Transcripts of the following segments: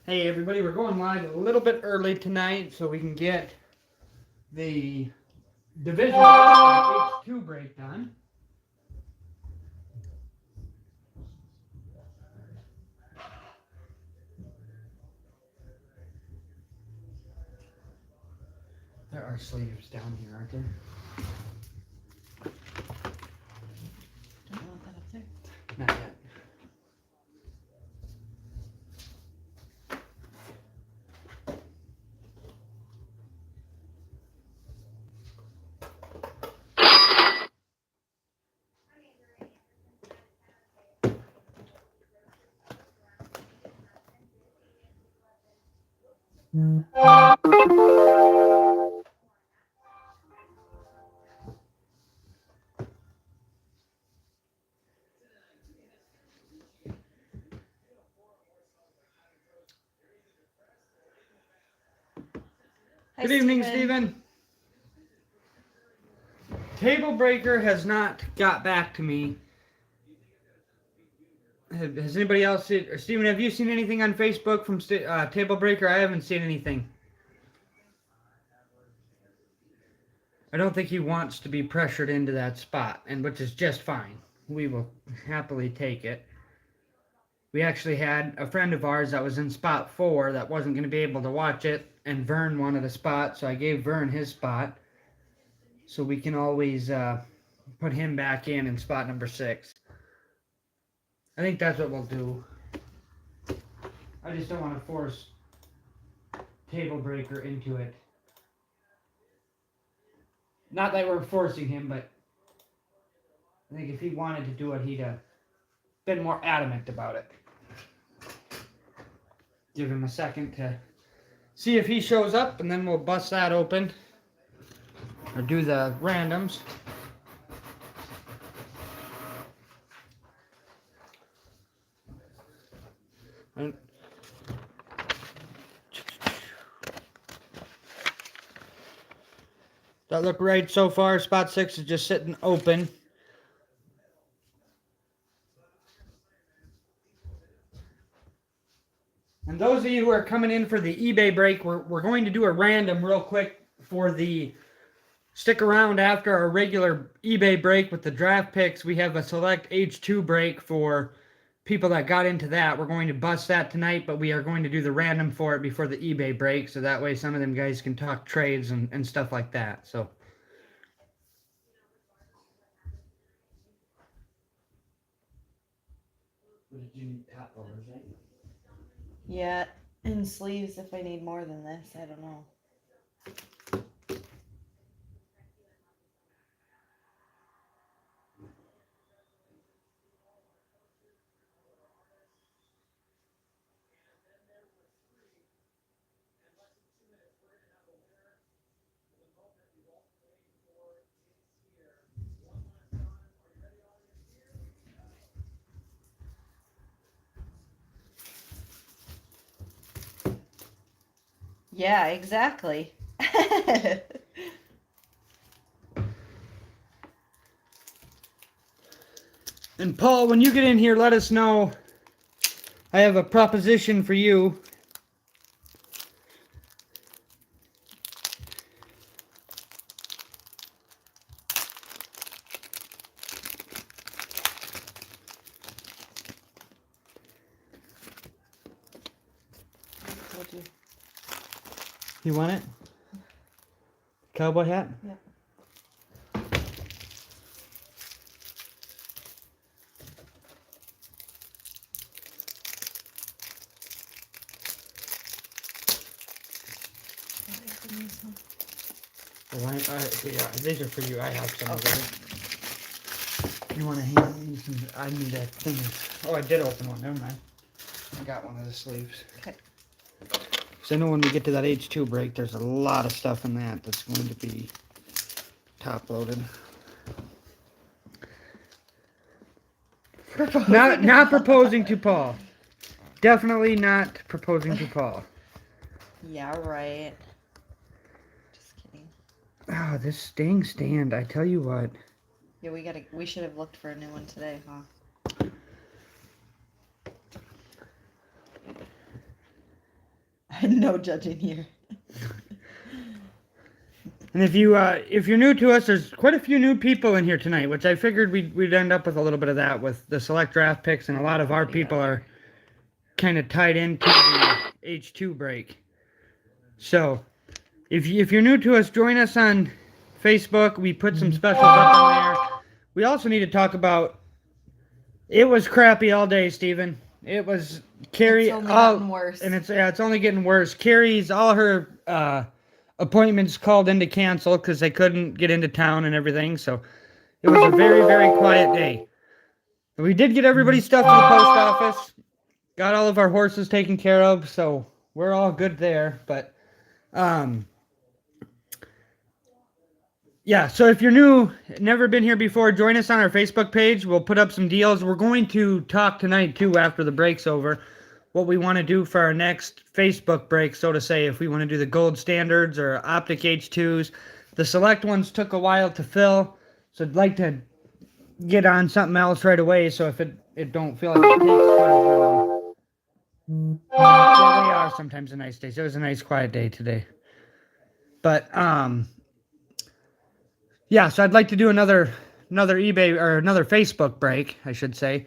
Hey everybody, we're going live a little bit early tonight so we can get the Division H2 break done. There are sleeves down here, aren't there? Don't want that up there. Not yet. Hi, Good evening, Stephen. Table Breaker has not got back to me. Has anybody else seen, or Stephen, have you seen anything on Facebook from Table Breaker? I haven't seen anything. I don't think he wants to be pressured into that spot, and which is just fine. We will happily take it. We actually had a friend of ours that was in spot 4 that wasn't going to be able to watch it, and Vern wanted a spot, so I gave Vern his spot. So we can always put him back in spot number 6. I think that's what we'll do. I just don't want to force Table Breaker into it. Not that we're forcing him, but I think if he wanted to do it, he'd have been more adamant about it. Give him a second to see if he shows up, and then we'll bust that open. Or do the randoms. And that look right so far. Spot 6 is just sitting open. And those of you who are coming in for the eBay break, we're going to do a random real quick for the stick around after our regular eBay break with the draft picks. We have a select H2 break for people that got into that. We're going to bust that tonight, but we are going to do the random for it before the eBay break, so that way some of them guys can talk trades and stuff like that. So what did you need top rollers, right? Yeah, and sleeves if I need more than this. I don't know. Yeah, exactly. And Paul, when you get in here, let us know. I have a proposition for you. Told you. You want it? Cowboy hat? Yeah. Oh, yeah, these are for you. I have some Okay. of them. You want to hand me some? I need that thing. Oh, I did open one. Never mind. I got one of the sleeves. Okay. So I know when we get to that H2 break, there's a lot of stuff in that that's going to be top loaded. Not proposing to Paul. Definitely not proposing to Paul. Yeah, right. Just kidding. Oh, this staying stand, I tell you what. Yeah, we should have looked for a new one today, huh? No judging here. And if you're new to us, there's quite a few new people in here tonight, which I figured we'd end up with a little bit of that with the select draft picks, and a lot of our people are kind of tied into the H2 break. So, if you're new to us, join us on Facebook. We put some specials up on there. We also need to talk about. It was crappy all day, Steven. It was Carrie. It's only gotten worse. And it's only getting worse. Carrie's all her appointments called in to cancel because they couldn't get into town and everything. So it was a very, very quiet day. We did get everybody's stuff to the post office. Got all of our horses taken care of, so we're all good there. But yeah, so if you're new, never been here before, join us on our Facebook page. We'll put up some deals. We're going to talk tonight, too, after the break's over, what we want to do for our next Facebook break, so to say, if we want to do the gold standards or optic H2s. The select ones took a while to fill, so I'd like to get on something else right away, so if it don't feel like it takes quite as long. Well, they are sometimes a nice day. So it was a nice quiet day today. But, yeah, so I'd like to do another eBay, or another Facebook break, I should say.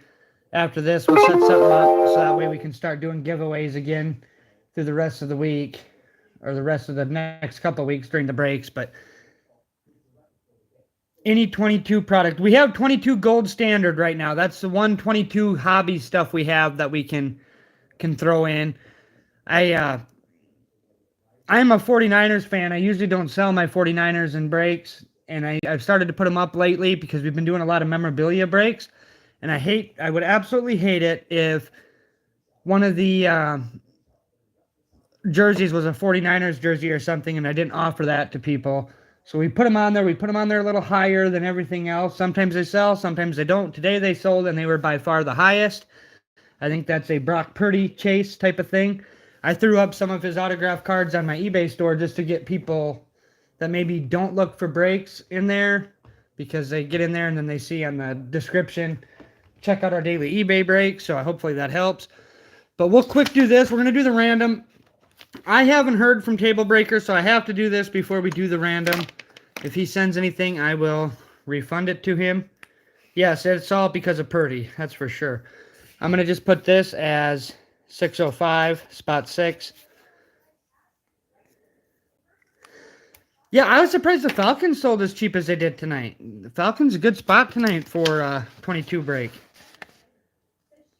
After this, we'll set something up so that way we can start doing giveaways again through the rest of the week, or the rest of the next couple of weeks during the breaks. But any 22 product, we have 22 gold standard right now. That's the 122 hobby stuff we have that we can throw in. I'm a 49ers fan. I usually don't sell my 49ers in breaks, and I've started to put them up lately because we've been doing a lot of memorabilia breaks. And I would absolutely hate it if one of the jerseys was a 49ers jersey or something, and I didn't offer that to people. So we put them on there. We put them on there a little higher than everything else. Sometimes they sell, sometimes they don't. Today they sold, and they were by far the highest. I think that's a Brock Purdy chase type of thing. I threw up some of his autograph cards on my eBay store just to get people that maybe don't look for breaks in there, because they get in there and then they see on the description, check out our daily eBay break. So hopefully that helps. But we'll quick do this. We're going to do the random. I haven't heard from Table Breaker, so I have to do this before we do the random. If he sends anything, I will refund it to him. Yes, it's all because of Purdy. That's for sure. I'm going to just put this as 605, spot 6. Yeah, I was surprised the Falcons sold as cheap as they did tonight. The Falcons a good spot tonight for 22 break.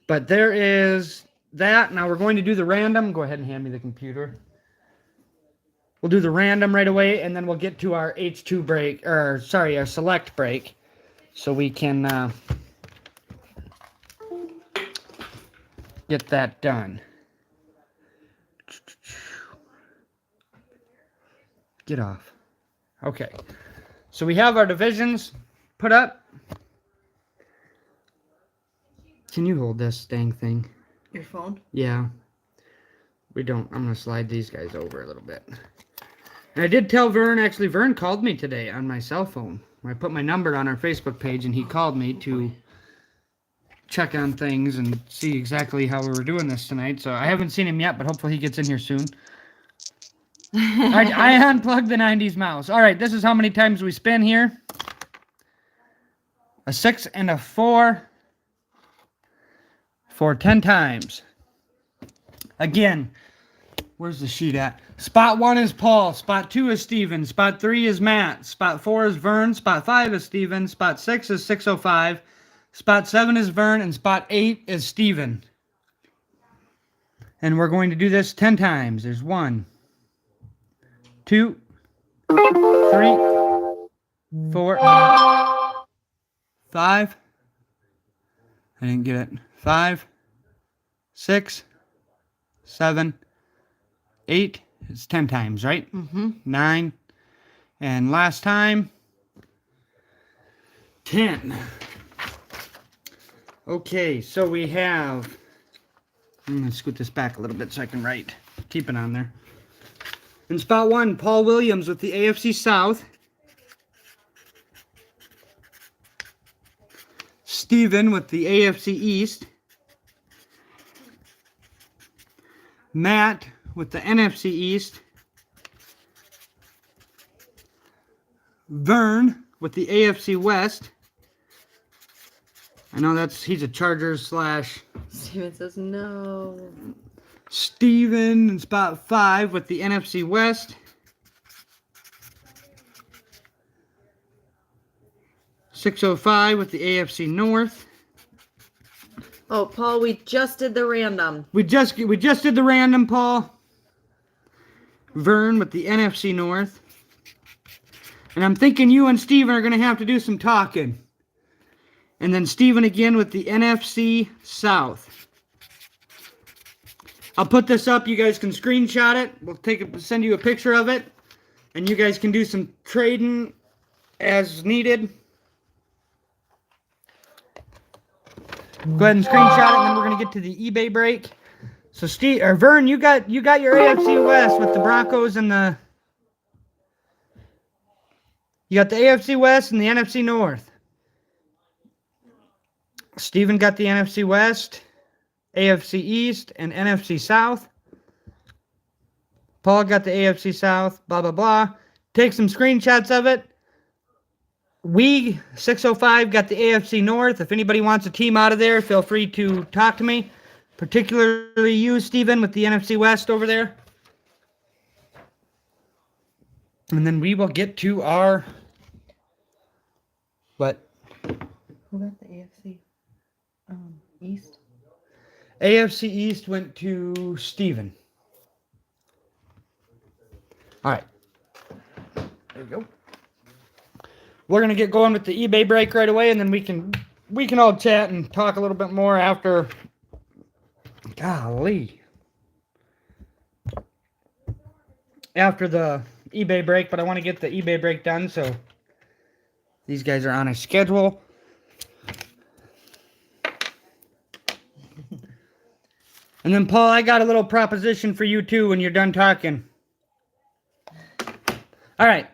But there is that. Now we're going to do the random. Go ahead and hand me the computer. We'll do the random right away, and then we'll get to our H2 break, or sorry, our select break, so we can get that done. Get off. Okay. So we have our divisions put up. Can you hold this dang thing? Your phone? Yeah. We don't. I'm going to slide these guys over a little bit. And I did tell Vern, actually, Vern called me today on my cell phone. I put my number on our Facebook page, and he called me to check on things and see exactly how we were doing this tonight. So I haven't seen him yet, but hopefully he gets in here soon. I unplugged the 90s mouse. All right, this is how many times we spin here. A 6 and a 4 for 10 times. Again, where's the sheet at? Spot 1 is Paul. Spot 2 is Steven. Spot 3 is Matt. Spot 4 is Vern. Spot 5 is Steven. Spot 6 is 605. Spot 7 is Vern. And spot 8 is Steven. And we're going to do this 10 times. There's 1, 2, 3, 4, 5. I didn't get it. 5, 6, 7, 8. It's 10 times, right? 9. And last time, 10. Okay, so we have... I'm going to scoot this back a little bit so I can write. Keep it on there. In spot 1, Paul Williams with the AFC South. Steven with the AFC East. Matt with the NFC East. Vern with the AFC West. I know he's a Chargers slash. Steven says no. Steven in spot 5 with the NFC West. .605 with the AFC North. Oh, Paul, we just did the random. We just did the random, Paul. Vern with the NFC North. And I'm thinking you and Steven are going to have to do some talking. And then Steven again with the NFC South. I'll put this up. You guys can screenshot it. We'll send you a picture of it. And you guys can do some trading as needed. Go ahead and screenshot it, and then we're going to get to the eBay break. So Vern, you got your AFC West with the Broncos and the... You got the AFC West and the NFC North. Steven got the NFC West, AFC East, and NFC South. Paul got the AFC South, blah, blah, blah. Take some screenshots of it. We, 605, got the AFC North. If anybody wants a team out of there, feel free to talk to me. Particularly you, Steven, with the NFC West over there. And then we will get to our... What? Who got the AFC East? AFC East went to Steven. All right. There we go. We're going to get going with the eBay break right away, and then we can all chat and talk a little bit more after. Golly. After the eBay break, but I want to get the eBay break done, so these guys are on a schedule. And then, Paul, I got a little proposition for you, too, when you're done talking. All right.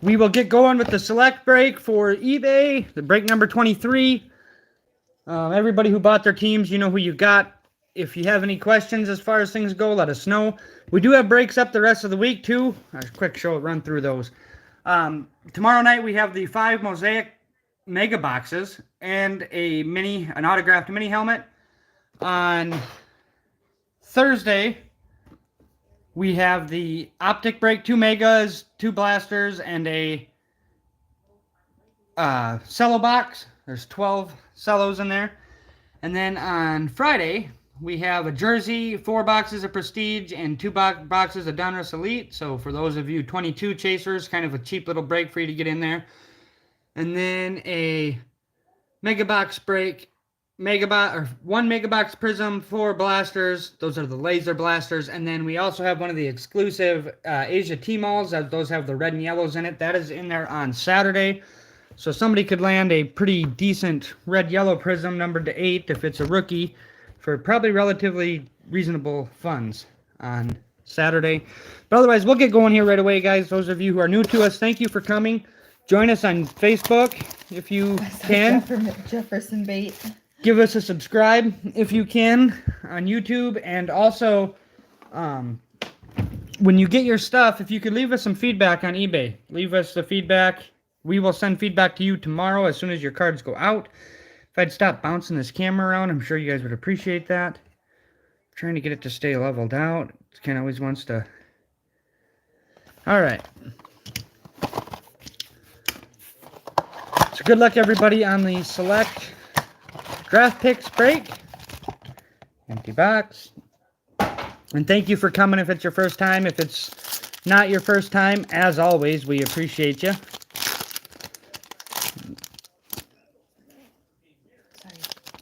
We will get going with the select break for eBay, the break number 23. Everybody who bought their teams, you know who you got. If you have any questions as far as things go, let us know. We do have breaks up the rest of the week, too. A quick run through those. Tomorrow night, we have the 5 Mosaic Mega Boxes and an autographed mini helmet. On Thursday, we have the Optic Break, 2 Megas, 2 Blasters, and a cello box. There's 12 cellos in there. And then on Friday, we have a jersey, 4 boxes of Prestige, and 2 boxes of Donruss Elite. So for those of you 22 chasers, kind of a cheap little break for you to get in there. And then a Mega Box break, 1 Mega Box Prism, 4 blasters. Those are the laser blasters. And then we also have one of the exclusive Asia T-Malls. Those have the red and yellows in it. That is in there on Saturday. So somebody could land a pretty decent red-yellow Prism numbered to 8 if it's a rookie for probably relatively reasonable funds on Saturday. But otherwise, we'll get going here right away, guys. Those of you who are new to us, thank you for coming. Join us on Facebook if you can. Jefferson Bait. Give us a subscribe if you can on YouTube. And also, when you get your stuff, if you could leave us some feedback on eBay. Leave us the feedback. We will send feedback to you tomorrow as soon as your cards go out. If I'd stop bouncing this camera around, I'm sure you guys would appreciate that. I'm trying to get it to stay leveled out. It kind of always wants to... Alright. So good luck, everybody, on the select draft picks break. Empty box. And thank you for coming if it's your first time. If it's not your first time, as always, we appreciate you.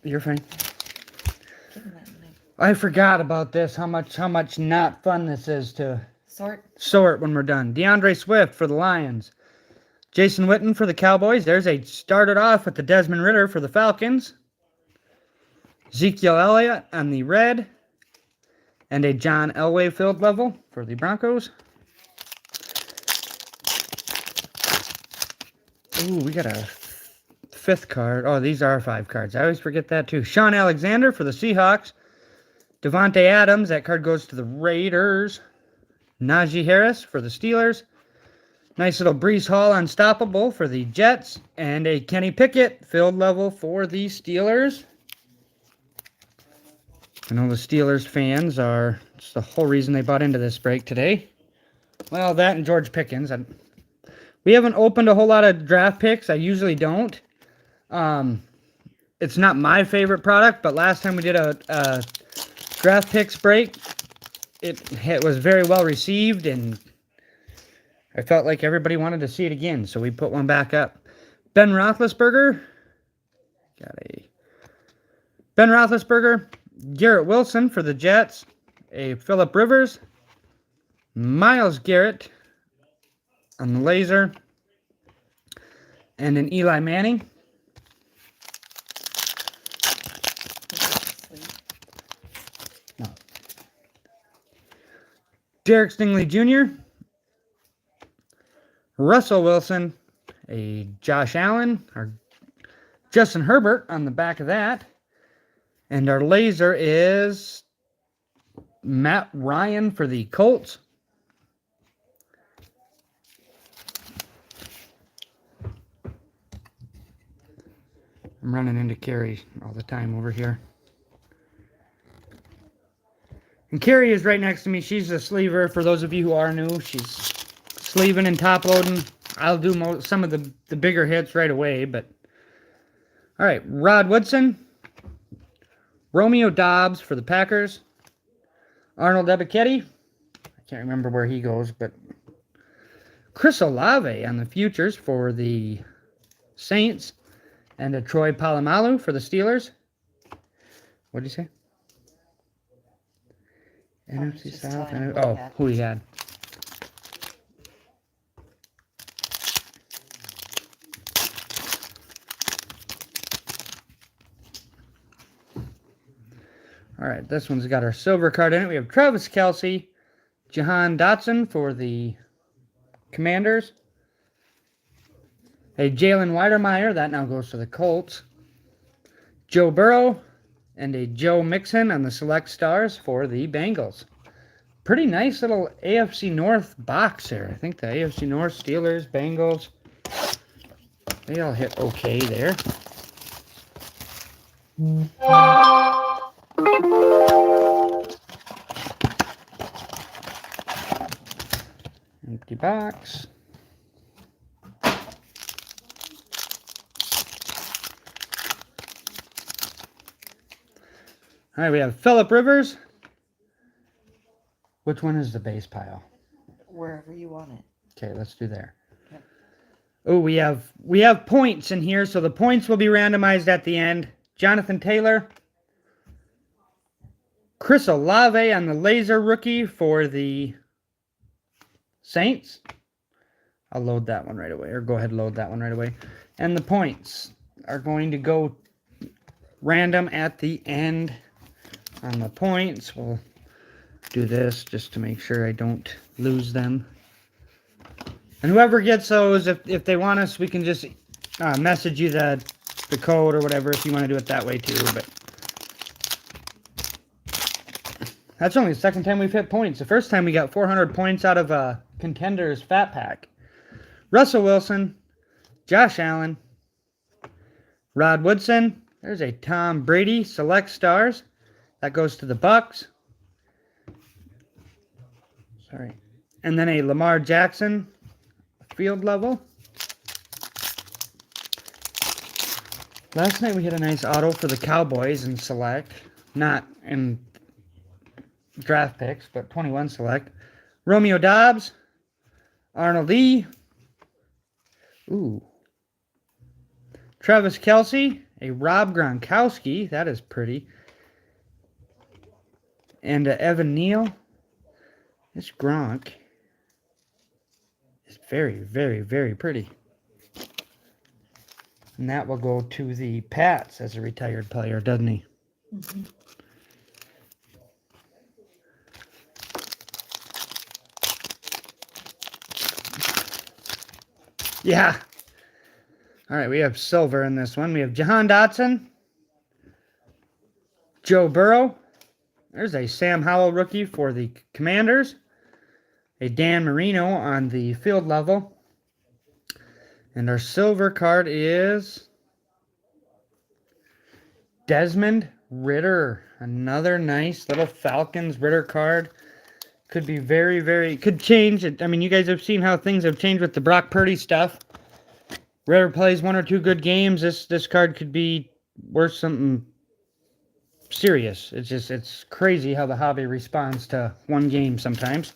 You're fine. I forgot about this. How much not fun this is to sort when we're done. DeAndre Swift for the Lions. Jason Witten for the Cowboys. Started off with the Desmond Ridder for the Falcons. Ezekiel Elliott on the red. And a John Elway field level for the Broncos. Ooh, we got a 5th card. Oh, these are 5 cards. I always forget that too. Sean Alexander for the Seahawks. Devontae Adams, that card goes to the Raiders. Najee Harris for the Steelers. Nice little Breece Hall unstoppable for the Jets. And a Kenny Pickett field level for the Steelers. I know the Steelers fans are, it's the whole reason they bought into this break today. Well, that and George Pickens. We haven't opened a whole lot of draft picks. I usually don't. It's not my favorite product, but last time we did a draft picks break, it was very well received, and I felt like everybody wanted to see it again, so we put one back up. Ben Roethlisberger. Ben Roethlisberger. Garrett Wilson for the Jets. A Phillip Rivers. Myles Garrett on the laser. And an Eli Manning. No. Derek Stingley Jr. Russell Wilson. A Josh Allen. Or Justin Herbert on the back of that. And our laser is Matt Ryan for the Colts. I'm running into Carrie all the time over here. And Carrie is right next to me. She's a sleever. For those of you who are new, she's sleeving and top loading. I'll do some of the bigger hits right away. But all right, Rod Woodson. Romeo Doubs for the Packers. Arnold Ebiketie. I can't remember where he goes, but Chris Olave on the futures for the Saints. And a Troy Polamalu for the Steelers. What did you say? NFC South. Who he had. All right, this one's got our silver card in it. We have Travis Kelce, Jahan Dotson for the Commanders. A Jalen Weidermeyer, that now goes to the Colts. Joe Burrow and a Joe Mixon on the Select Stars for the Bengals. Pretty nice little AFC North box there. I think the AFC North, Steelers, Bengals, they all hit okay there. Empty box. All right, we have Phillip Rivers. Which one is the base pile? Wherever you want it. Okay, let's do there. Yep. Oh, we have points in here, so the points will be randomized at the end. Jonathan Taylor. Chris Olave on the laser rookie for the Saints. I'll load that one right away, or go ahead and load that one right away. And the points are going to go random at the end. On the points, we'll do this just to make sure I don't lose them. And whoever gets those, if they want us, we can just message you the code or whatever if you want to do it that way too. But that's only the second time we've hit points. The first time we got 400 points out of a Contenders Fat Pack. Russell Wilson, Josh Allen, Rod Woodson. There's a Tom Brady Select Stars. That goes to the Bucks. Sorry. And then a Lamar Jackson field level. Last night we had a nice auto for the Cowboys in Select. Not in draft picks, but 21 Select. Romeo Doubs. Arnold E. Ooh. Travis Kelce. A Rob Gronkowski. That is pretty. And Evan Neal. This Gronk is very, very, very pretty. And that will go to the Pats as a retired player, doesn't he? Mm-hmm. Yeah. All right, we have silver in this one. We have Jahan Dotson, Joe Burrow, There's a Sam Howell rookie for the Commanders. A Dan Marino on the field level. And our silver card is Desmond Ritter. Another nice little Falcons Ritter card. Could be could change. I mean, you guys have seen how things have changed with the Brock Purdy stuff. Ritter plays 1 or 2 good games. This card could be worth something serious. It's crazy how the hobby responds to 1 game sometimes.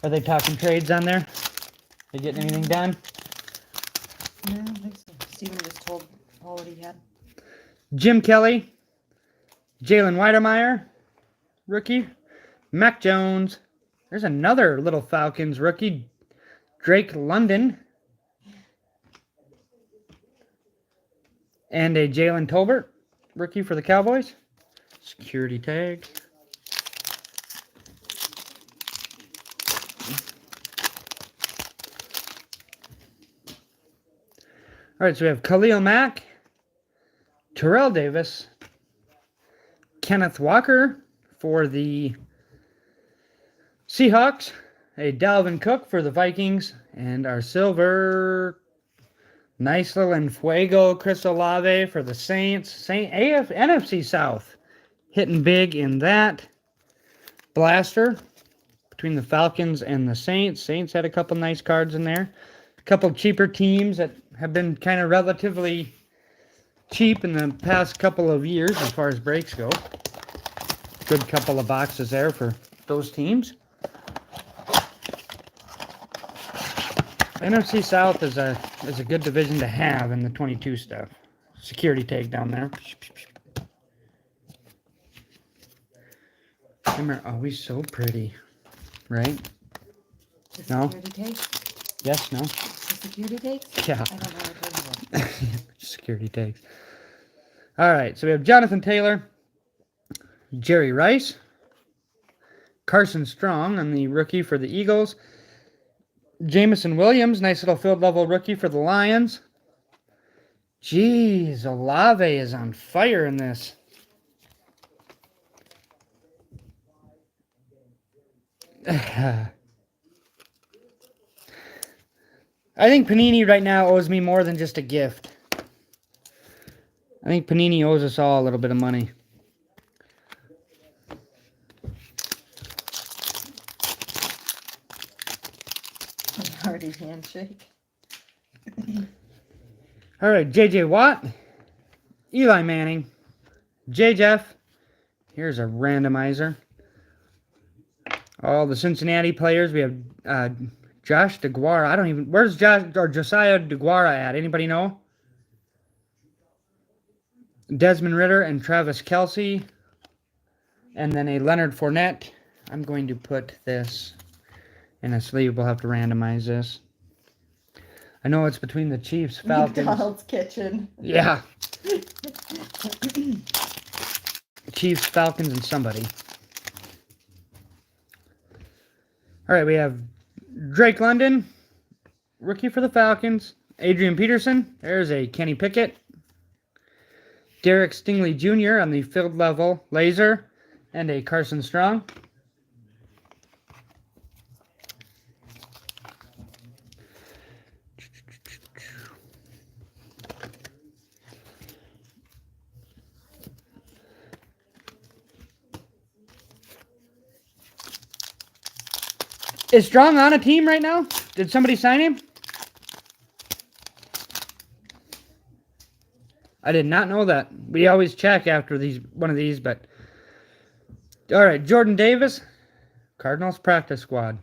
Are they talking trades on there? They getting anything done? No, I don't think so. Steven just told Paul what he had. Jim Kelly, Jalen Weidemeyer, rookie, Mac Jones. There's another little Falcons rookie, Drake London, and a Jalen Tolbert, rookie for the Cowboys. Security tag. All right, so we have Khalil Mack, Terrell Davis, Kenneth Walker for the Seahawks, a Dalvin Cook for the Vikings, and our silver, nice little Enfuego Chris Olave for the Saints. NFC South hitting big in that blaster between the Falcons and the Saints. Saints had a couple nice cards in there. A couple cheaper teams that have been kind of relatively cheap in the past couple of years as far as breaks go. Good couple of boxes there for those teams. NFC South is a good division to have in the 22 stuff. Security tag down there. Them are always so pretty, right? The No? security tape? Yes, no? The security tape? Yeah. I don't know what those are. Security tags. All right, so we have Jonathan Taylor, Jerry Rice, Carson Strong on the rookie for the Eagles, Jameson Williams, nice little field level rookie for the Lions. Jeez, Olave is on fire in this. I think Panini right now owes me more than just a gift. I think Panini owes us all a little bit of money. Hardy handshake. All right, J.J. Watt, Eli Manning, J. Jeff. Here's a randomizer. All the Cincinnati players. We have Josh DeGuara. Where's Josiah DeGuara at? Anybody know? Desmond Ritter and Travis Kelce. And then a Leonard Fournette. I'm going to put this in a sleeve. We'll have to randomize this. I know it's between the Chiefs, Falcons. McDonald's kitchen. Yeah. Chiefs, Falcons, and somebody. All right, we have Drake London, rookie for the Falcons. Adrian Peterson. There's a Kenny Pickett. Derek Stingley Jr. on the field level laser. And a Carson Strong. Is Strong on a team right now? Did somebody sign him? I did not know that. We always check after one of these, but all right, Jordan Davis, Cardinals practice squad.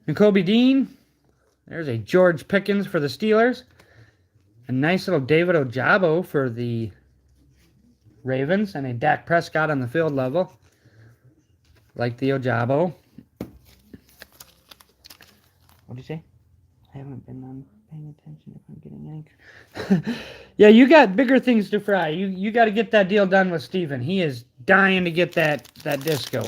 N'Kobe Dean. There's a George Pickens for the Steelers. A nice little David Ojabo for the Ravens, and a Dak Prescott on the field level. Like the Ojabo. What did you say? I haven't been paying attention if I'm getting any. Yeah, you got bigger things to fry. You got to get that deal done with Steven. He is dying to get that disco.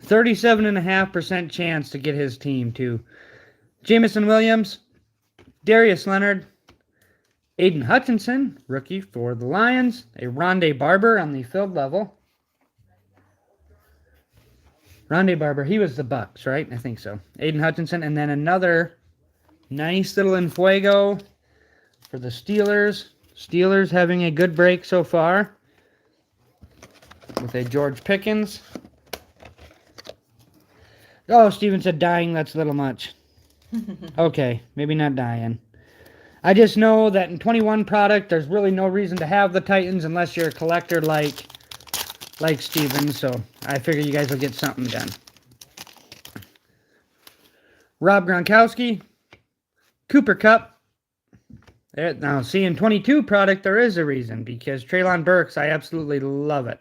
37.5% chance to get his team too. Jameson Williams, Darius Leonard, Aiden Hutchinson, rookie for the Lions. A Rondé Barber on the field level. Rondé Barber, he was the Bucks, right? I think so. Aiden Hutchinson, and then another nice little Enfuego for the Steelers. Steelers having a good break so far with a George Pickens. Oh, Steven said dying, that's a little much. Okay, maybe not dying. I just know that in 21 product, there's really no reason to have the Titans unless you're a collector like Steven, so I figure you guys will get something done. Rob Gronkowski, Cooper Kupp. There, now, see, in 22 product, there is a reason, because Treylon Burks, I absolutely love it.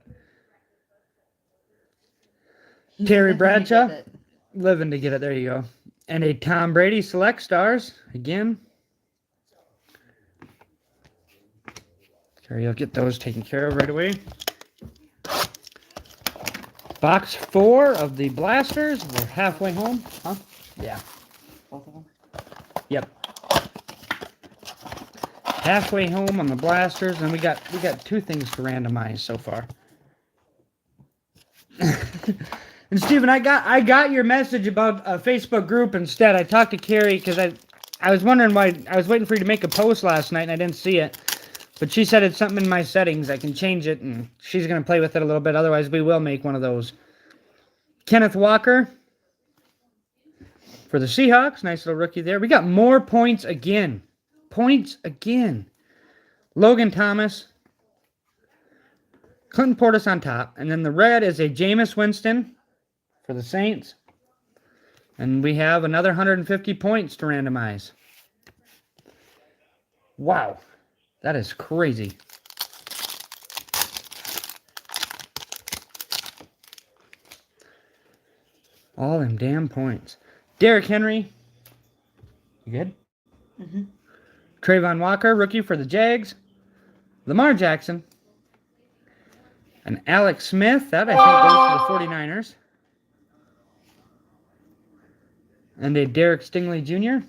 Terry Bradshaw, living to get it, there you go. And a Tom Brady Select Stars, again. Carrie, I'll get those taken care of right away. Box 4 of the Blasters. We're halfway home. Huh? Yeah. Both of them? Yep. Halfway home on the Blasters, and we got 2 things to randomize so far. And Steven, I got your message about a Facebook group instead. I talked to Carrie because I was wondering why. I was waiting for you to make a post last night and I didn't see it. But she said it's something in my settings. I can change it, and she's going to play with it a little bit. Otherwise, we will make one of those. Kenneth Walker for the Seahawks. Nice little rookie there. We got more points again. Points again. Logan Thomas. Clinton Portis on top. And then the red is a Jameis Winston for the Saints. And we have another 150 points to randomize. Wow. That is crazy. All them damn points. Derrick Henry. You good? Mm-hmm. Trayvon Walker, rookie for the Jags. Lamar Jackson. And Alex Smith. That, I think, goes for the 49ers. And a Derek Stingley Jr.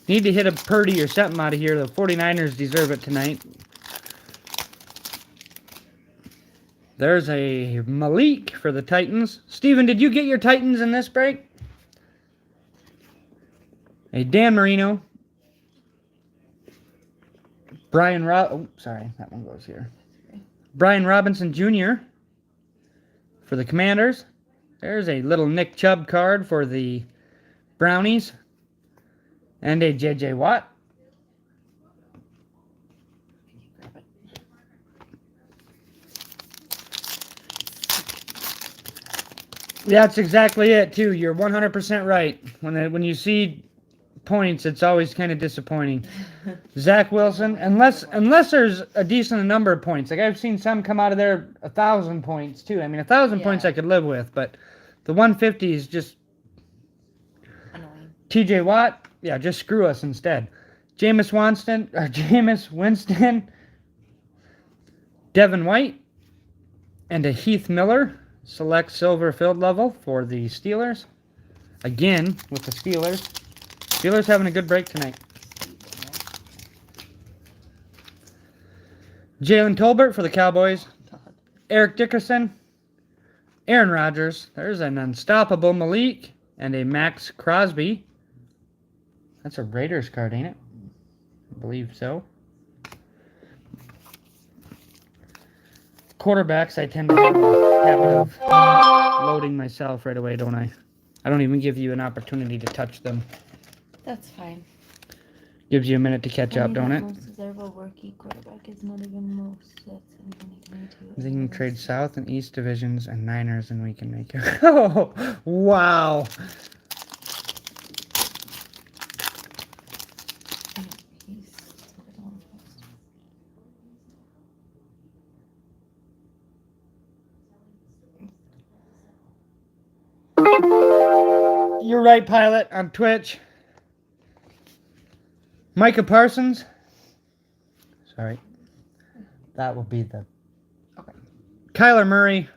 Need to hit a Purdy or something out of here. The 49ers deserve it tonight. There's a Malik for the Titans. Steven, did you get your Titans in this break? A Dan Marino. Sorry, that one goes here. Brian Robinson Jr. for the Commanders. There's a little Nick Chubb card for the Brownies. And a J.J. Watt. That's exactly it, too. You're 100% right. When you see points, it's always kind of disappointing. Zach Wilson, unless there's a decent number of points. Like, I've seen some come out of there 1,000 points, too. I mean, 1,000 points I could live with, but the 150 is just annoying. T.J. Watt. Yeah, just screw us instead. Jameis Winston, Devin White, and a Heath Miller select silver field level for the Steelers. Again, with the Steelers. Steelers having a good break tonight. Jalen Tolbert for the Cowboys. Eric Dickerson. Aaron Rodgers. There's an unstoppable Malik and a Max Crosby. That's a Raiders card, ain't it? I believe so. Quarterbacks, I tend to have a habit of loading myself right away, don't I? I don't even give you an opportunity to touch them. That's fine. Gives you a minute to catch up, don't it? Most desirable rookie quarterback is not even most sets in 2022. I think you can trade South and East divisions and Niners, and we can make it. Oh, wow. You're right, Pilot, on Twitch. Micah Parsons. Sorry. That will be the... Okay. Kyler Murray.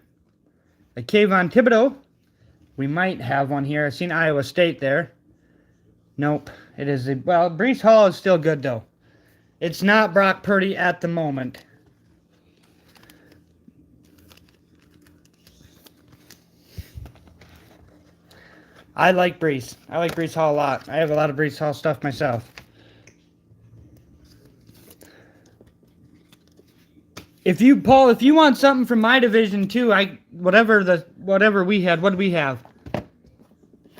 A Kayvon Thibodeau. We might have one here. I've seen Iowa State there. Nope. It is a... Well, Breece Hall is still good, though. It's not Brock Purdy at the moment. I like Breece. I like Breece Hall a lot. I have a lot of Breece Hall stuff myself. If you, Paul, if you want something from my division too, whatever we had, what do we have?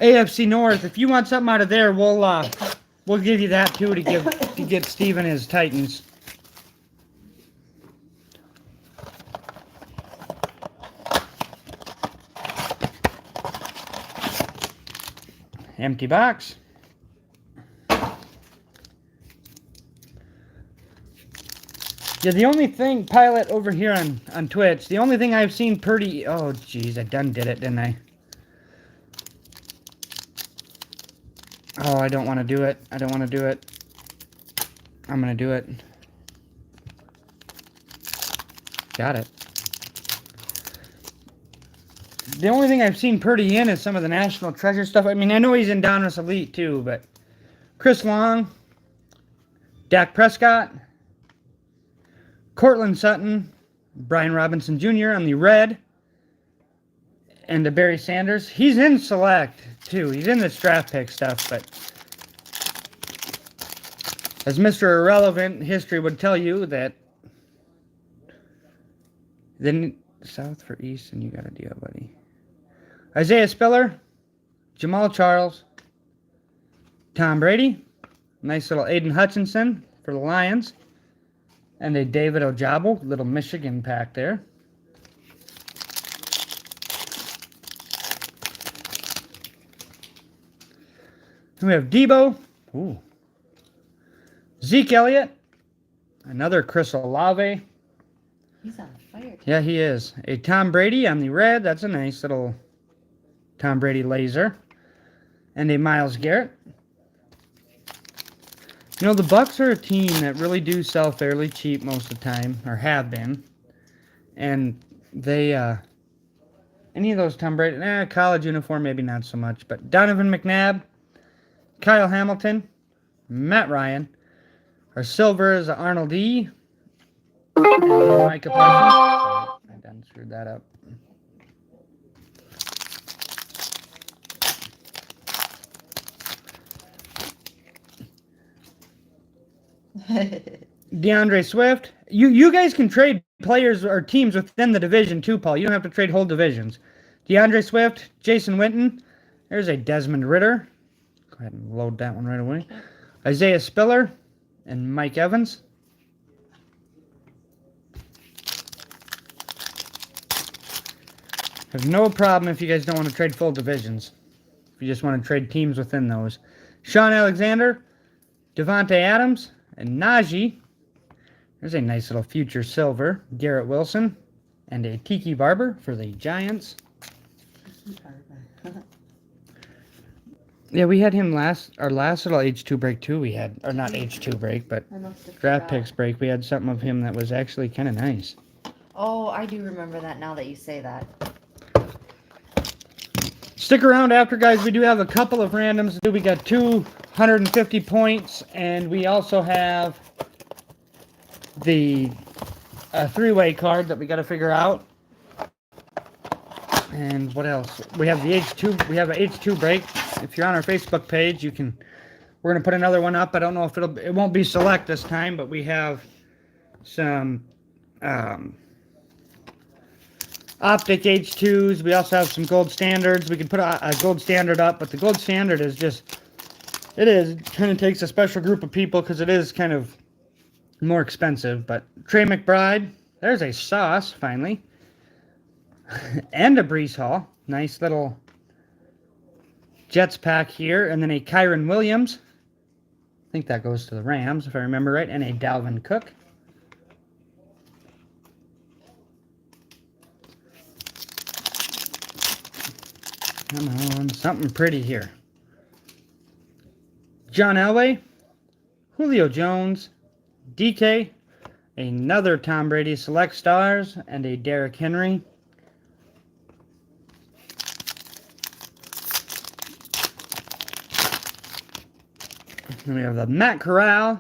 AFC North. If you want something out of there, we'll give you that too to get Steven his Titans. Empty box. Yeah, the only thing, Pilot over here on Twitch, the only thing I've seen Purdy... Oh, jeez, I done did it, didn't I? Oh, I don't want to do it. I don't want to do it. I'm going to do it. Got it. The only thing I've seen Purdy in is some of the National Treasure stuff. I mean, I know he's in Donruss Elite too, but... Chris Long. Dak Prescott. Cortland Sutton, Brian Robinson Jr. on the red, and the Barry Sanders. He's in select, too. He's in this draft pick stuff, but as Mr. Irrelevant history would tell you that then south for east, and you got a deal, buddy. Isaiah Spiller, Jamal Charles, Tom Brady, nice little Aiden Hutchinson for the Lions. And a David Ojabo, little Michigan pack there. We have Debo. Ooh. Zeke Elliott. Another Chris Olave. He's on fire. Yeah, he is. A Tom Brady on the red. That's a nice little Tom Brady laser. And a Myles Garrett. You know, the Bucs are a team that really do sell fairly cheap most of the time, or have been. And they, any of those Tom Brady, college uniform, maybe not so much. But Donovan McNabb, Kyle Hamilton, Matt Ryan. Our silver is Arnold E. And Micah Parsons. I done screwed that up. DeAndre Swift. You guys can trade players or teams within the division too, Paul. You don't have to trade whole divisions. DeAndre Swift, Jason Witten. There's a Desmond Ridder. Go ahead and load that one right away. Isaiah Spiller and Mike Evans. Have no problem if you guys don't want to trade full divisions. If you just want to trade teams within those. Sean Alexander, Devontae Adams, and Najee. There's a nice little future silver. Garrett Wilson. And a Tiki Barber for the Giants. Yeah, we had him our last little H2 break too. We had, or not H2 break, but draft picks break. We had something of him that was actually kind of nice. Oh, I do remember that now that you say that. Stick around after, guys. We do have a couple of randoms to do. We got 250 points, and we also have the three-way card that we got to figure out. And what else? We have the H2. We have an H2 break. If you're on our Facebook page, you can. We're gonna put another one up. I don't know if it won't be select this time, but we have some optic H2s. We also have some gold standards. We can put a gold standard up, but the gold standard is just. It kind of takes a special group of people because it is kind of more expensive. But Trey McBride, there's a Sauce finally. And a Breece Hall. Nice little Jets pack here. And then a Kyron Williams. I think that goes to the Rams, if I remember right. And a Dalvin Cook. Come on, something pretty here. John Elway. Julio Jones. DK. Another Tom Brady Select Stars. And a Derrick Henry. And we have the Matt Corral,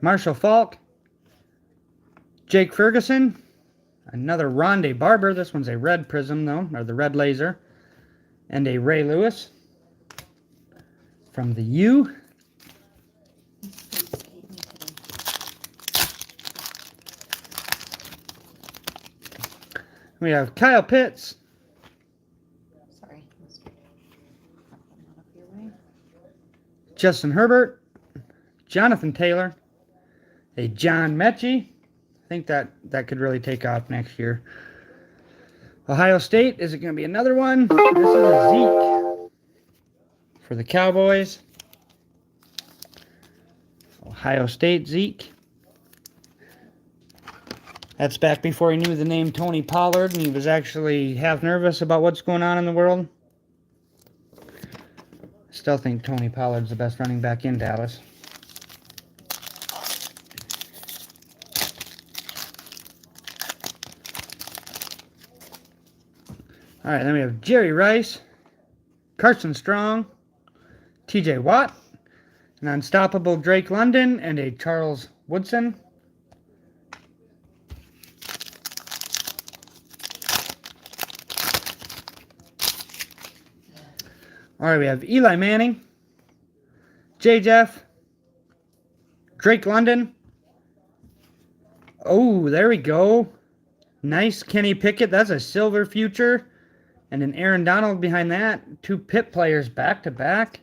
Marshall Falk. Jake Ferguson. Another Rondé Barber. This one's a red prism, though, or the red laser. And a Ray Lewis from the U. We have Kyle Pitts. Sorry. Not up your way. Justin Herbert. Jonathan Taylor. A John Mechie. I think that could really take off next year. Ohio State. Is it going to be another one? This is a Zeke for the Cowboys. Ohio State Zeke. That's back before he knew the name Tony Pollard and he was actually half nervous about what's going on in the world. Still think Tony Pollard's the best running back in Dallas. All right, then we have Jerry Rice, Carson Strong, TJ Watt, an unstoppable Drake London, and a Charles Woodson. All right, we have Eli Manning, J. Jeff, Drake London. Oh, there we go. Nice Kenny Pickett. That's a silver future. And an Aaron Donald behind that. Two Pitt players back to back.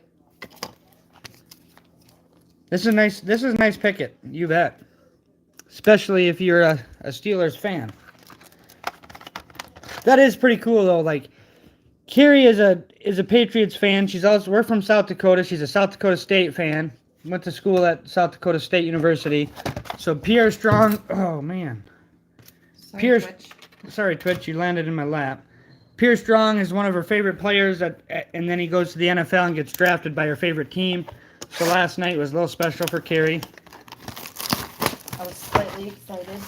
This is nice. This is nice Pickett. You bet. Especially if you're a Steelers fan. That is pretty cool though. Like, Carrie is a Patriots fan. We're from South Dakota. She's a South Dakota State fan. Went to school at South Dakota State University. So Pierre Strong, oh man. Sorry Twitch, you landed in my lap. Pierre Strong is one of her favorite players and then he goes to the NFL and gets drafted by her favorite team. So last night was a little special for Carrie. I was slightly excited.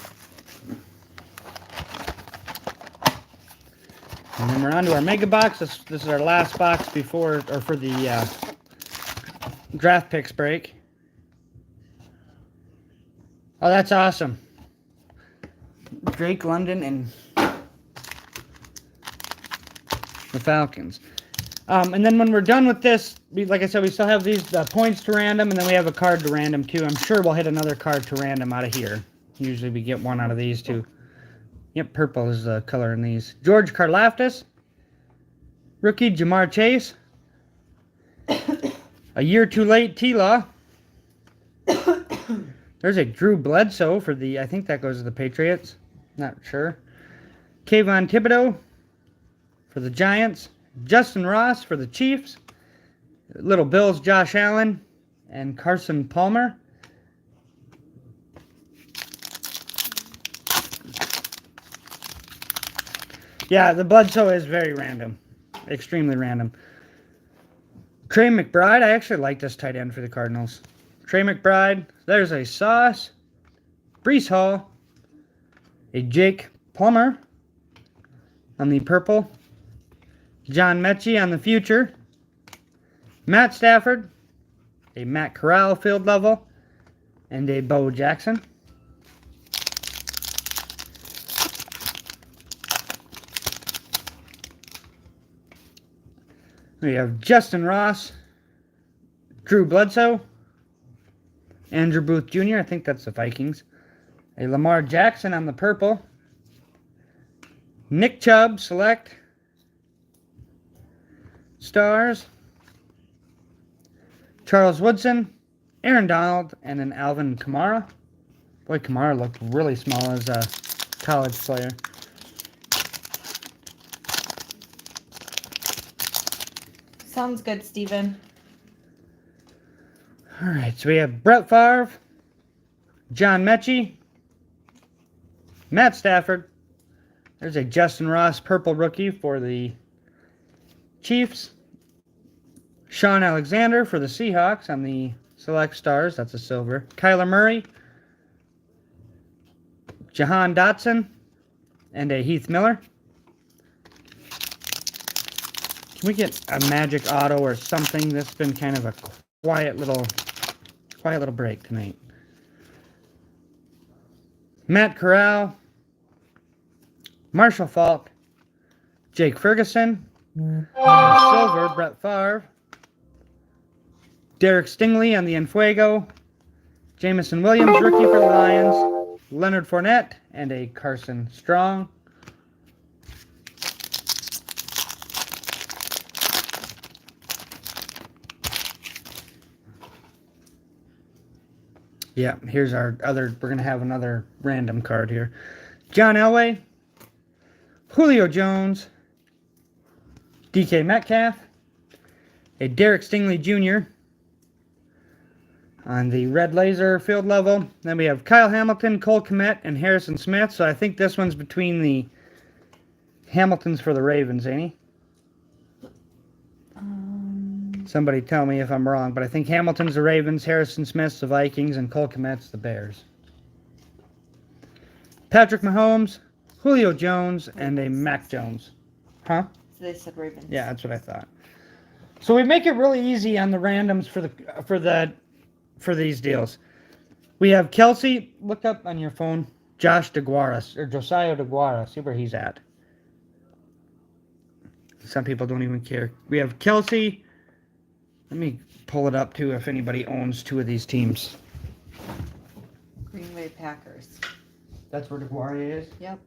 And then we're on to our mega box. This is our last box for the draft picks break. Oh, that's awesome. Drake London and the Falcons. And then when we're done with this, like I said, we still have these points to random, and then we have a card to random too. I'm sure we'll hit another card to random out of here. Usually we get one out of these too. Yep, purple is the color in these. George Karlaftis. Rookie Jamar Chase. A year too late, T-Law. There's a Drew Bledsoe for the, I think that goes to the Patriots. Not sure. Kayvon Thibodeau for the Giants. Justin Ross for the Chiefs. Little Bills, Josh Allen. And Carson Palmer. Yeah, the Bledsoe is very random. Extremely random. Trey McBride. I actually like this tight end for the Cardinals. Trey McBride. There's a Sauce. Breece Hall. A Jake Plummer on the purple. John Mechie on the future. Matt Stafford. A Matt Corral field level. And a Bo Jackson. We have Justin Ross, Drew Bledsoe, Andrew Booth Jr., I think that's the Vikings, a Lamar Jackson on the purple, Nick Chubb, select, stars, Charles Woodson, Aaron Donald, and an Alvin Kamara. Boy, Kamara looked really small as a college player. Sounds good, Steven. All right, so we have Brett Favre, John Mechie, Matt Stafford. There's a Justin Ross purple rookie for the Chiefs. Sean Alexander for the Seahawks on the select stars. That's a silver. Kyler Murray, Jahan Dotson, and a Heath Miller. Can we get a magic auto or something? This has been kind of a quiet little break tonight. Matt Corral, Marshall Falk, Jake Ferguson, silver, Brett Favre, Derek Stingley on the Enfuego, Jamison Williams, rookie for the Lions, Leonard Fournette, and a Carson Strong. Yeah, here's our other, we're going to have another random card here. John Elway, Julio Jones, DK Metcalf, a Derek Stingley Jr. on the red laser field level. Then we have Kyle Hamilton, Cole Kmet, and Harrison Smith. So I think this one's between the Hamiltons for the Ravens, ain't he? Somebody tell me if I'm wrong, but I think Hamilton's the Ravens, Harrison Smith's the Vikings, and Cole Kmet's the Bears. Patrick Mahomes, Julio Jones, and a Mac Jones. Huh? So they said Ravens. Yeah, that's what I thought. So we make it really easy on the randoms for these deals. We have Kelsey. Look up on your phone, Josh DeGuara or Josiah DeGuara. See where he's at. Some people don't even care. We have Kelsey. Let me pull it up too if anybody owns two of these teams. Green Bay Packers. That's where DeGuara is. Yep.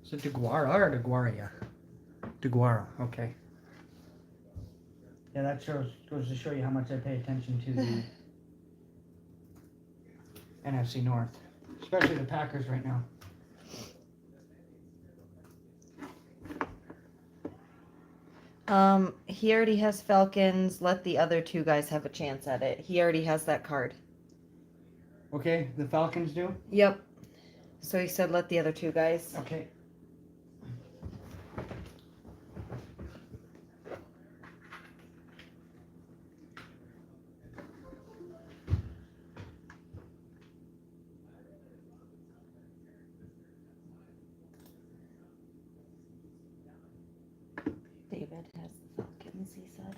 Is it DeGuara or DeGuaria? DeGuara. Okay. Yeah, that goes to show you how much I pay attention to the NFC North, especially the Packers right now. He already has Falcons. Let the other two guys have a chance at it. He already has that card. Okay, the Falcons do? Yep. So he said let the other two guys. Okay. David has the Falcons, he said.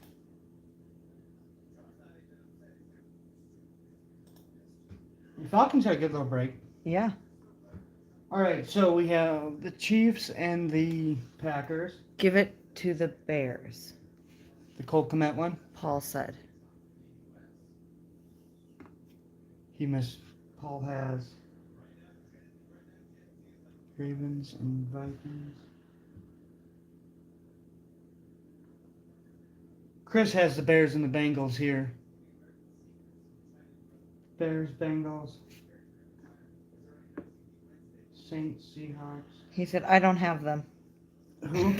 The Falcons had a good little break. Yeah. All right, so we have the Chiefs and the Packers. Give it to the Bears, The Cole Kmet one. Paul said. Paul has Ravens and Vikings. Chris has the Bears and the Bengals here. Bears, Bengals, Saints, Seahawks. He said, I don't have them. Who?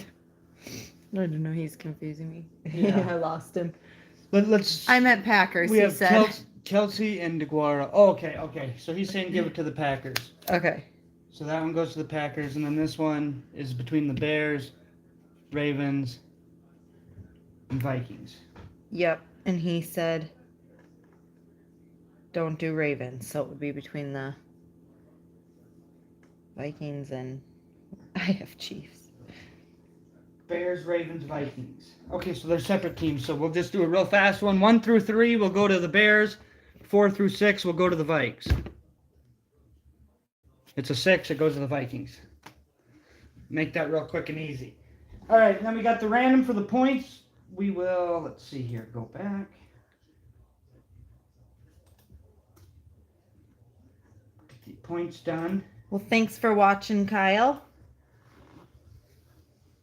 I don't know, he's confusing me. Yeah. I lost him. Let's. I meant Packers, we he have said. Kelsey and DeGuara. Oh, okay. So he's saying give it to the Packers. Okay. So that one goes to the Packers, and then this one is between the Bears, Ravens, and Vikings. Yep. And he said, don't do Ravens. So it would be between the Vikings and I have Chiefs. Bears, Ravens, Vikings. Okay, so they're separate teams. So we'll just do a real fast one. 1 through 3 will go to the Bears. 4 through 6 will go to the Vikes. It's a 6. It goes to the Vikings. Make that real quick and easy. All right, then we got the random for the points. We will, let's see here, go back. Get the points done. Well, thanks for watching, Kyle.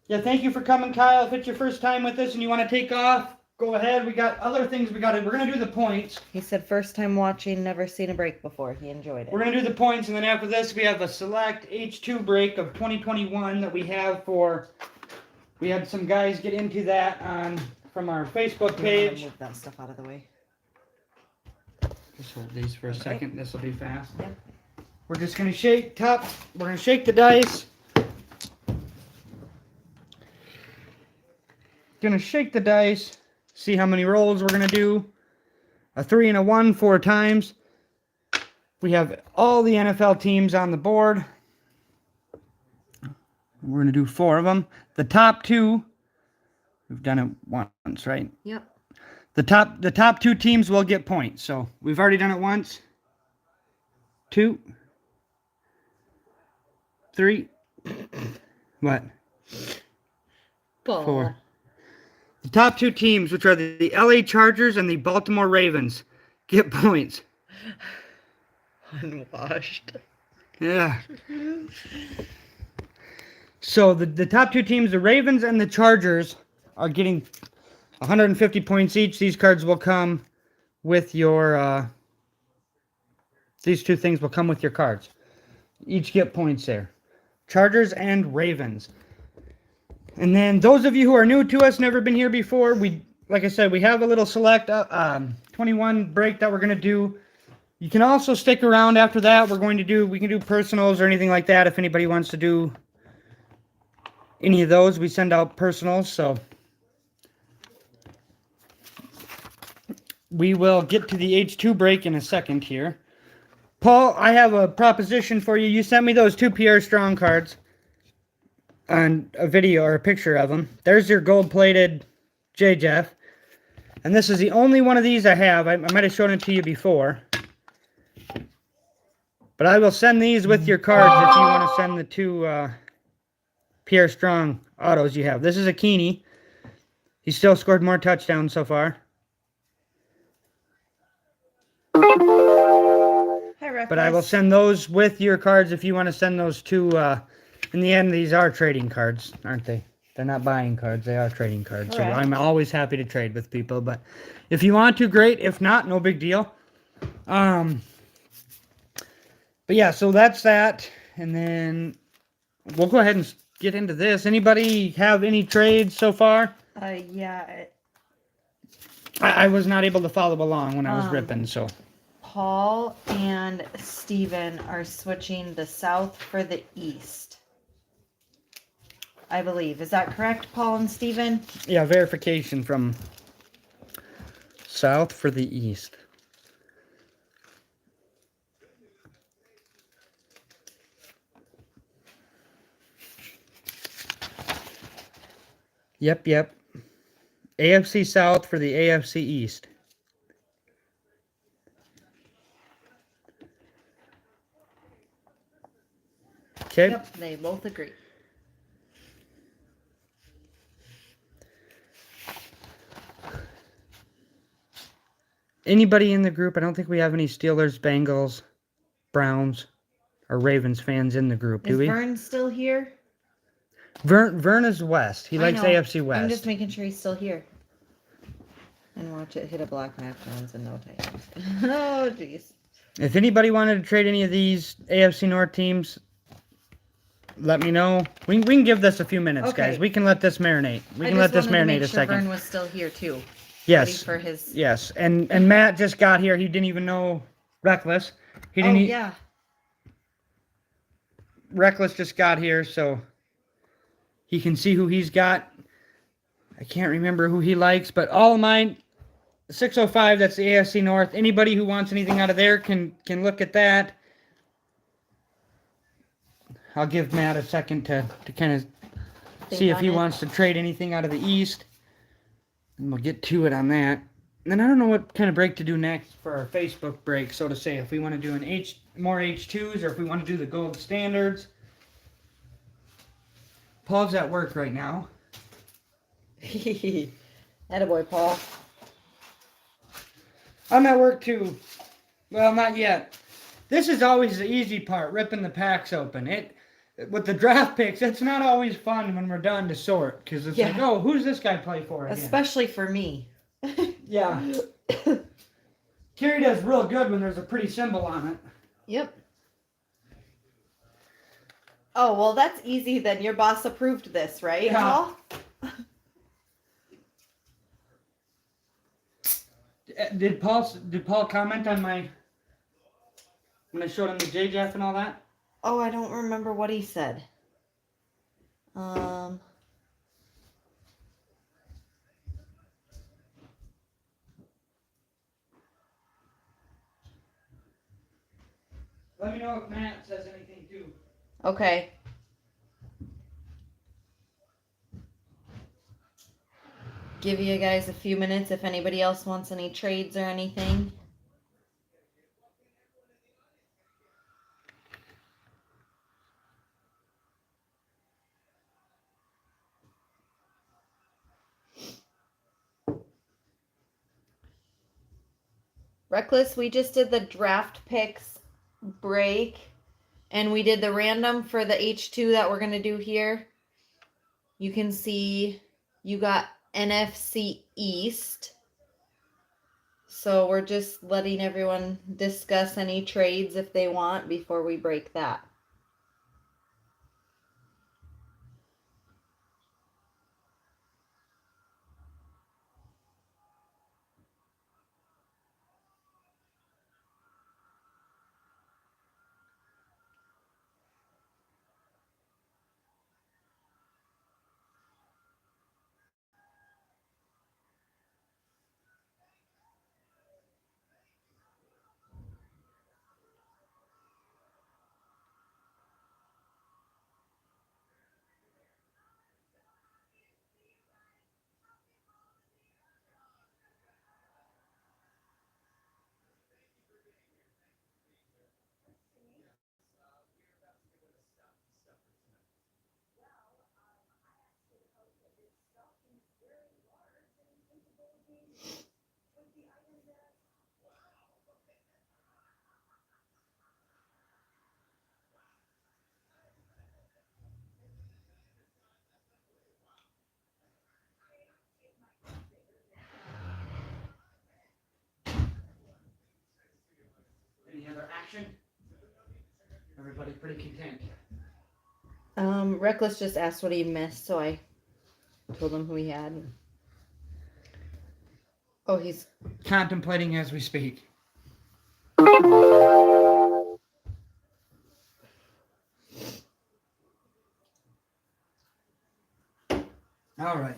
Yeah, thank you for coming, Kyle. If it's your first time with us and you want to take off, go ahead. We got other things we're going to do the points. He said first time watching, never seen a break before. He enjoyed it. We're going to do the points, and then after this, we have a select H2 break of 2021 that we have for... We had some guys get into that from our Facebook page. Move that stuff out of the way. Just hold these for a second. This will be fast. Yep. We're just going to shake We're going to shake the dice. Gonna shake the dice, see how many rolls we're gonna do. A 3 and a 1 4 times. We have all the NFL teams on the board. We're gonna do 4 of them. The top 2, we've done it once, right? Yep. The top 2 teams will get points. So we've already done it once. 2, 3. What? Ball. 4. The top 2 teams, which are the LA Chargers and the Baltimore Ravens, get points. Unwashed. Yeah. So the top 2 teams, the Ravens and the Chargers, are getting 150 points each. These cards will come with your, these 2 things will come with your cards. Each get points there. Chargers and Ravens. And then those of you who are new to us, never been here before, like I said, we have a little select 21 break that we're going to do. You can also stick around after that. We can do personals or anything like that if anybody wants to do any of those. We send out personals, so we will get to the H2 break in a second here. Paul, I have a proposition for you. You sent me those 2 Pierre Strong cards on a video or a picture of them. There's your gold-plated J. Jeff. And this is the only one of these I have. I might have shown it to you before. But I will send these with your cards if you want to send the 2 Pierre Strong autos you have. This is a Keeney. He's still scored more touchdowns so far. Hi, Reckless. But I will send those with your cards if you want to send those 2. In the end, these are trading cards, aren't they? They're not buying cards. They are trading cards. So Correct. I'm always happy to trade with people. But if you want to, great. If not, no big deal. But yeah, so that's that. And then we'll go ahead and get into this. Anybody have any trades so far? Yeah. I was not able to follow along when I was ripping, so. Paul and Steven are switching the south for the east. I believe. Is that correct, Paul and Steven? Yeah, verification from south for the east. Yep. AFC South for the AFC East. Okay. Yep, they both agree. Anybody in the group? I don't think we have any Steelers, Bengals, Browns, or Ravens fans in the group, do Is we? Vern still here? Vern is West. He likes I know. AFC West. I'm just making sure he's still here. And watch it hit a black Mac Jones in no time. Oh, jeez. If anybody wanted to trade any of these AFC North teams, let me know. We can give this a few minutes, Okay. guys. We can let this marinate. We I can just let this wanted to marinate make a sure second. Vern was still here too. Yes. Ready for his. Yes. And Matt just got here. He didn't even know Reckless. He Oh didn't. yeah. Reckless just got here, so he can see who he's got. I can't remember who he likes, but all of mine, 605, that's the AFC North. Anybody who wants anything out of there can look at that. I'll give Matt a second to kind of see if he wants to trade anything out of the East. And we'll get to it on that. And then I don't know what kind of break to do next for our Facebook break, so to say. If we want to do more H2s or if we want to do the gold standards. Paul's at work right now. Attaboy, Paul. I'm at work too. Well, not yet. This is always the easy part, ripping the packs open. With the draft picks, it's not always fun when we're done to sort. Because it's like, oh, who's this guy play for again? Especially for me. Yeah. Carrie does real good when there's a pretty symbol on it. Yep. Oh, well, that's easy then. Your boss approved this, right, Yeah. Paul? Did Paul comment on when I showed him the JJF and all that? Oh, I don't remember what he said. Let me know if Matt says anything too. Okay. give you guys a few minutes if anybody else wants any trades or anything. Reckless, we just did the draft picks break and we did the random for the H2 that we're going to do here. You can see you got NFC East. So we're just letting everyone discuss any trades if they want before we break that. Any other action? Everybody pretty content. Reckless just asked what he missed, so I told him who he had. Oh, he's Contemplating as we speak. All right.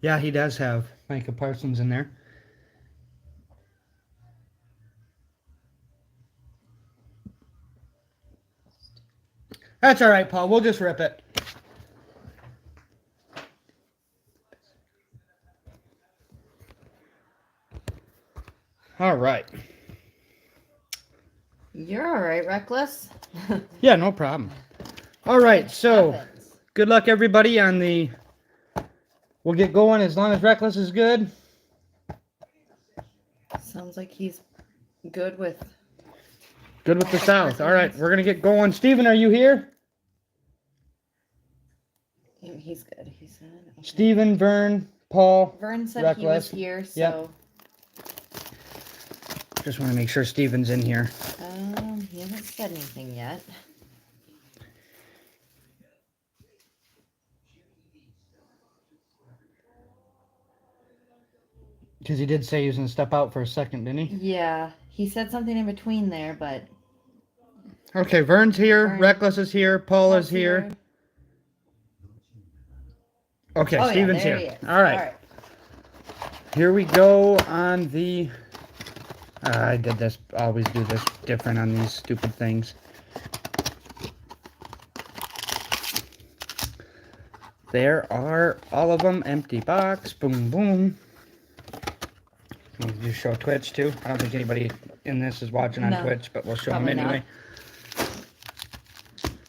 Yeah, he does have Micah Parsons in there. That's all right, Paul. We'll just rip it. All right. You're all right, Reckless. Yeah, no problem. All right, so Happens. good luck, everybody, on the... We'll get going as long as Reckless is good. Sounds like he's good with. Good with the South. All right, we're going to get going. Steven, are you here? He's good. He's good. Okay. Steven, Vern, Paul. Vern said Reckless. he was here, so. Yep. Just want to make sure Steven's in here. He hasn't said anything yet. Because he did say he was going to step out for a second, didn't he? Yeah, he said something in between there, but. Okay, Vern's here. Vern. Reckless is here. Paul is here. Okay, Oh, Steven's yeah, there here. he is. All right. Here we go on the... I did this, always do this different on these stupid things. There are all of them. Empty box. Boom, boom. We'll just show Twitch too. I don't think anybody in this is watching on No, Twitch, but we'll show them probably anyway.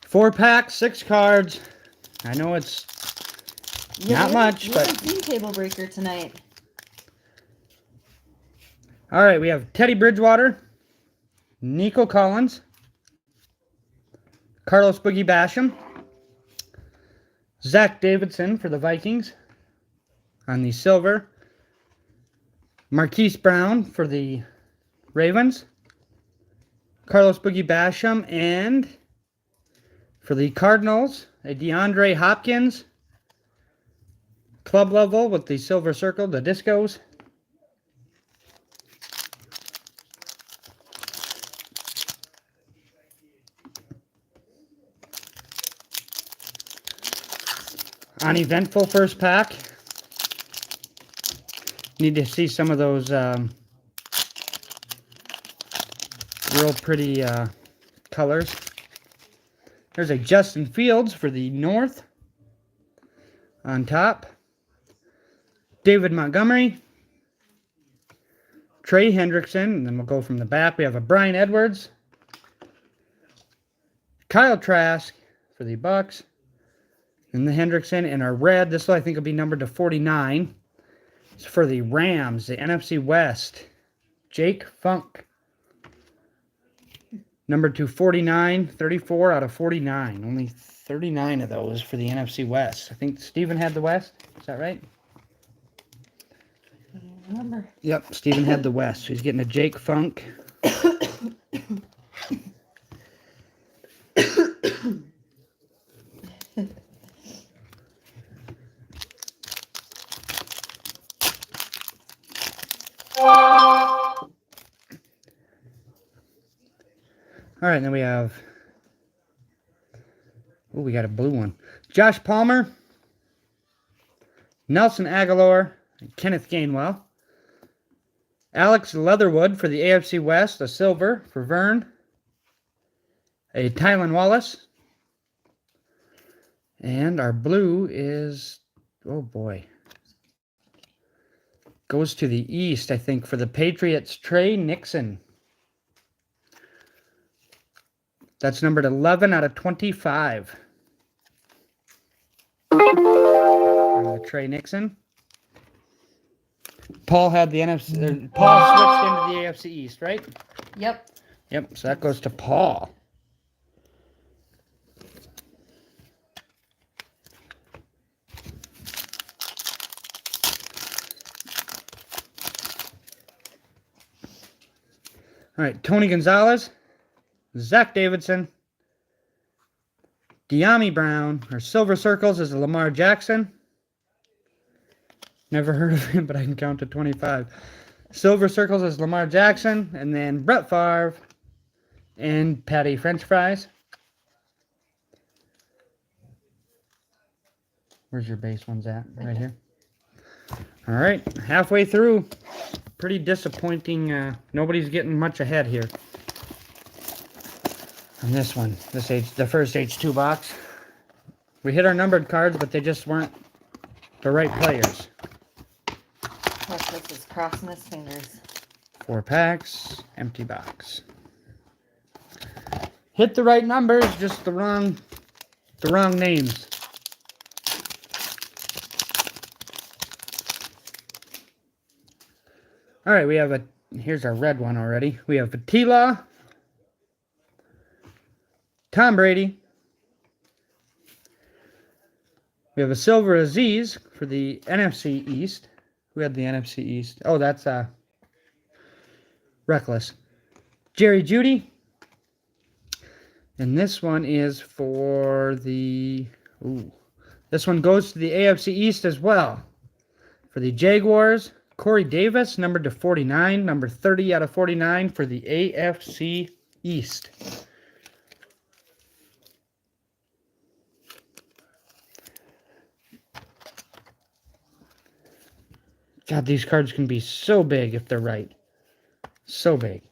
4 packs, 6 cards. I know it's not much, we but... haven't seen Table Breaker tonight. All right, we have Teddy Bridgewater, Nico Collins, Carlos Boogie Basham, Zach Davidson for the Vikings on the silver, Marquise Brown for the Ravens, Carlos Boogie Basham, and for the Cardinals, a DeAndre Hopkins, club level with the silver circle, the Discos. Uneventful first pack. Need to see some of those real pretty colors. There's a Justin Fields for the North on top. David Montgomery. Trey Hendrickson, and then we'll go from the back. We have a Brian Edwards. Kyle Trask for the Bucks. And the Hendrickson. And our red, this one I think will be numbered to 49. It's for the Rams, the NFC West. Jake Funk. Numbered to 49, 34 out of 49. Only 39 of those for the NFC West. I think Steven had the West. Is that right? I don't remember. Yep, Steven had the West. So he's getting a Jake Funk. All right, and then we have, oh, we got a blue one. Josh Palmer, Nelson Aguilar, and Kenneth Gainwell. Alex Leatherwood for the AFC West, a silver for Vern. A Tylan Wallace. And our blue is, oh boy, goes to the East, I think, for the Patriots, Trey Nixon. That's numbered 11 out of 25. Trey Nixon. Paul had the NFC. Paul switched into the AFC East, right? Yep. Yep. So that goes to Paul. All right, Tony Gonzalez. Zach Davidson, De'Ami Brown, or Silver Circles is Lamar Jackson. Never heard of him, but I can count to 25. Silver Circles is Lamar Jackson, and then Brett Favre and Patty French Fries. Where's your base ones at? Right here. All right, halfway through. Pretty disappointing. Nobody's getting much ahead here. On this one, the first H2 box. We hit our numbered cards, but they just weren't the right players. Reckless is crossing his fingers. 4 packs, empty box. Hit the right numbers, just the wrong names. All right, we have here's our red one already. We have Fatila, Tom Brady. We have a Silver Aziz for the NFC East. Who had the NFC East? Oh, that's Reckless. Jerry Jeudy. And this one is for the... Ooh. This one goes to the AFC East as well. For the Jaguars, Corey Davis, numbered to 49. Number 30 out of 49 for the AFC East. God, these cards can be so big if they're right. So big.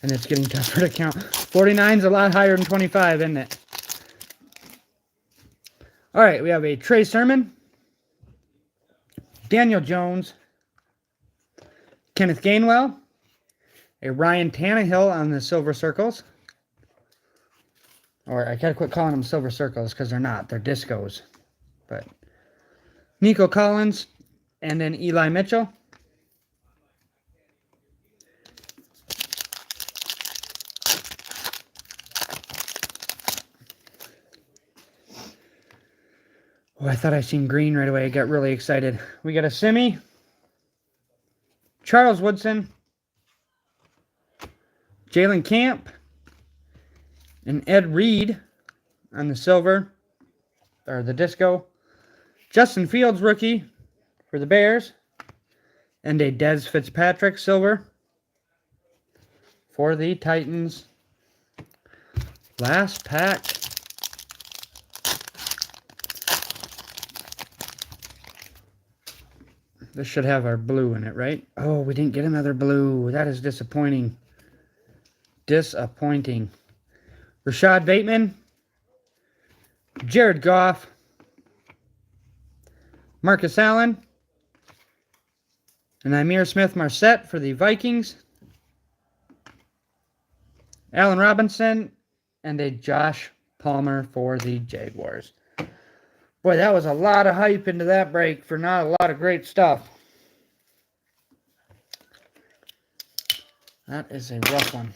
And it's getting tougher to count. 49's a lot higher than 25, isn't it? All right, we have a Trey Sermon, Daniel Jones, Kenneth Gainwell, a Ryan Tannehill on the Silver Circles. Or I gotta quit calling them Silver Circles because they're not. They're discos. But Nico Collins and then Eli Mitchell. Oh, I thought I seen green right away. I got really excited. We got a Simi, Charles Woodson, Jalen Camp, and Ed Reed on the silver, or the disco. Justin Fields, rookie for the Bears. And a Dez Fitzpatrick, silver for the Titans. Last pack. This should have our blue in it, right? Oh, we didn't get another blue. That is disappointing. Disappointing. Rashad Bateman. Jared Goff. Marcus Allen. And Ihmir Smith-Marsette for the Vikings. Allen Robinson. And a Josh Palmer for the Jaguars. Boy, that was a lot of hype into that break for not a lot of great stuff. That is a rough one.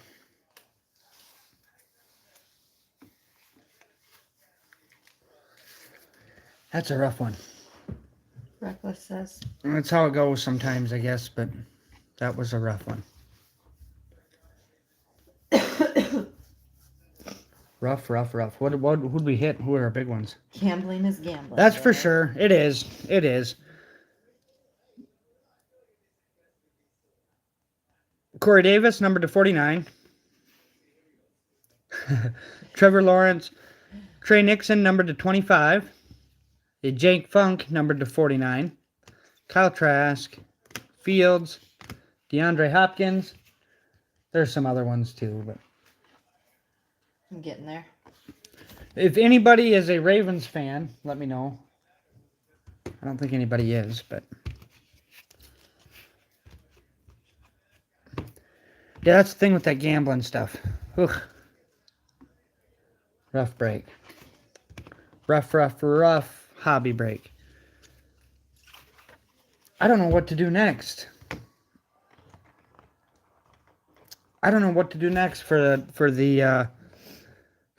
That's a rough one. Reckless says. That's how it goes sometimes, I guess, but that was a rough one. Rough. Who'd we hit? Who are our big ones? Gambling is gambling. That's for sure. It is. It is. Corey Davis, number to 49. Trevor Lawrence. Trey Nixon, number to 25. Jake Funk, number to 49. Kyle Trask. Fields. DeAndre Hopkins. There's some other ones too, but I'm getting there. if anybody is a Ravens fan, let me know. I don't think anybody is, but yeah, that's the thing with that gambling stuff. Ugh. Rough break. Rough hobby break. I don't know what to do next. I don't know what to do next for a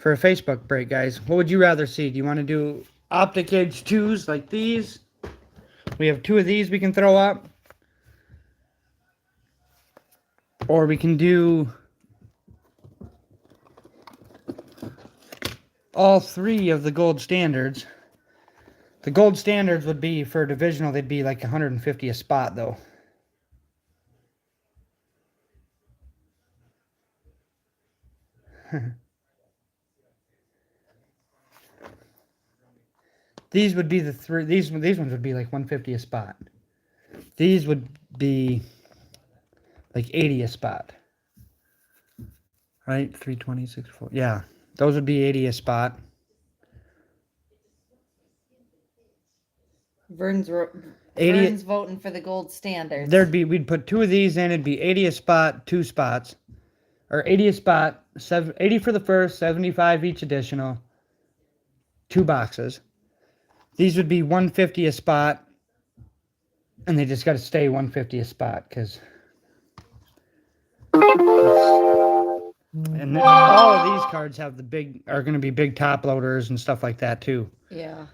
Facebook break, guys. What would you rather see? Do you want to do Optic Edge 2s like these? We have 2 of these we can throw up. Or we can do all 3 of the gold standards. The gold standards would be, for divisional, they'd be like 150 a spot, though. These would be the 3. These ones would be like 150 a spot. These would be like 80 a spot. Right? 320, 640. Yeah. Those would be 80 a spot. Vern's 80 Vern's voting for the gold standards. we'd put 2 of these in, it'd be 80 a spot, 2 spots. Or 80 a spot, 80 for the first, 75 each additional. 2 boxes. These would be 150 a spot. And they just got to stay 150 a spot, because and all of these cards are going to be big top loaders and stuff like that too. Yeah.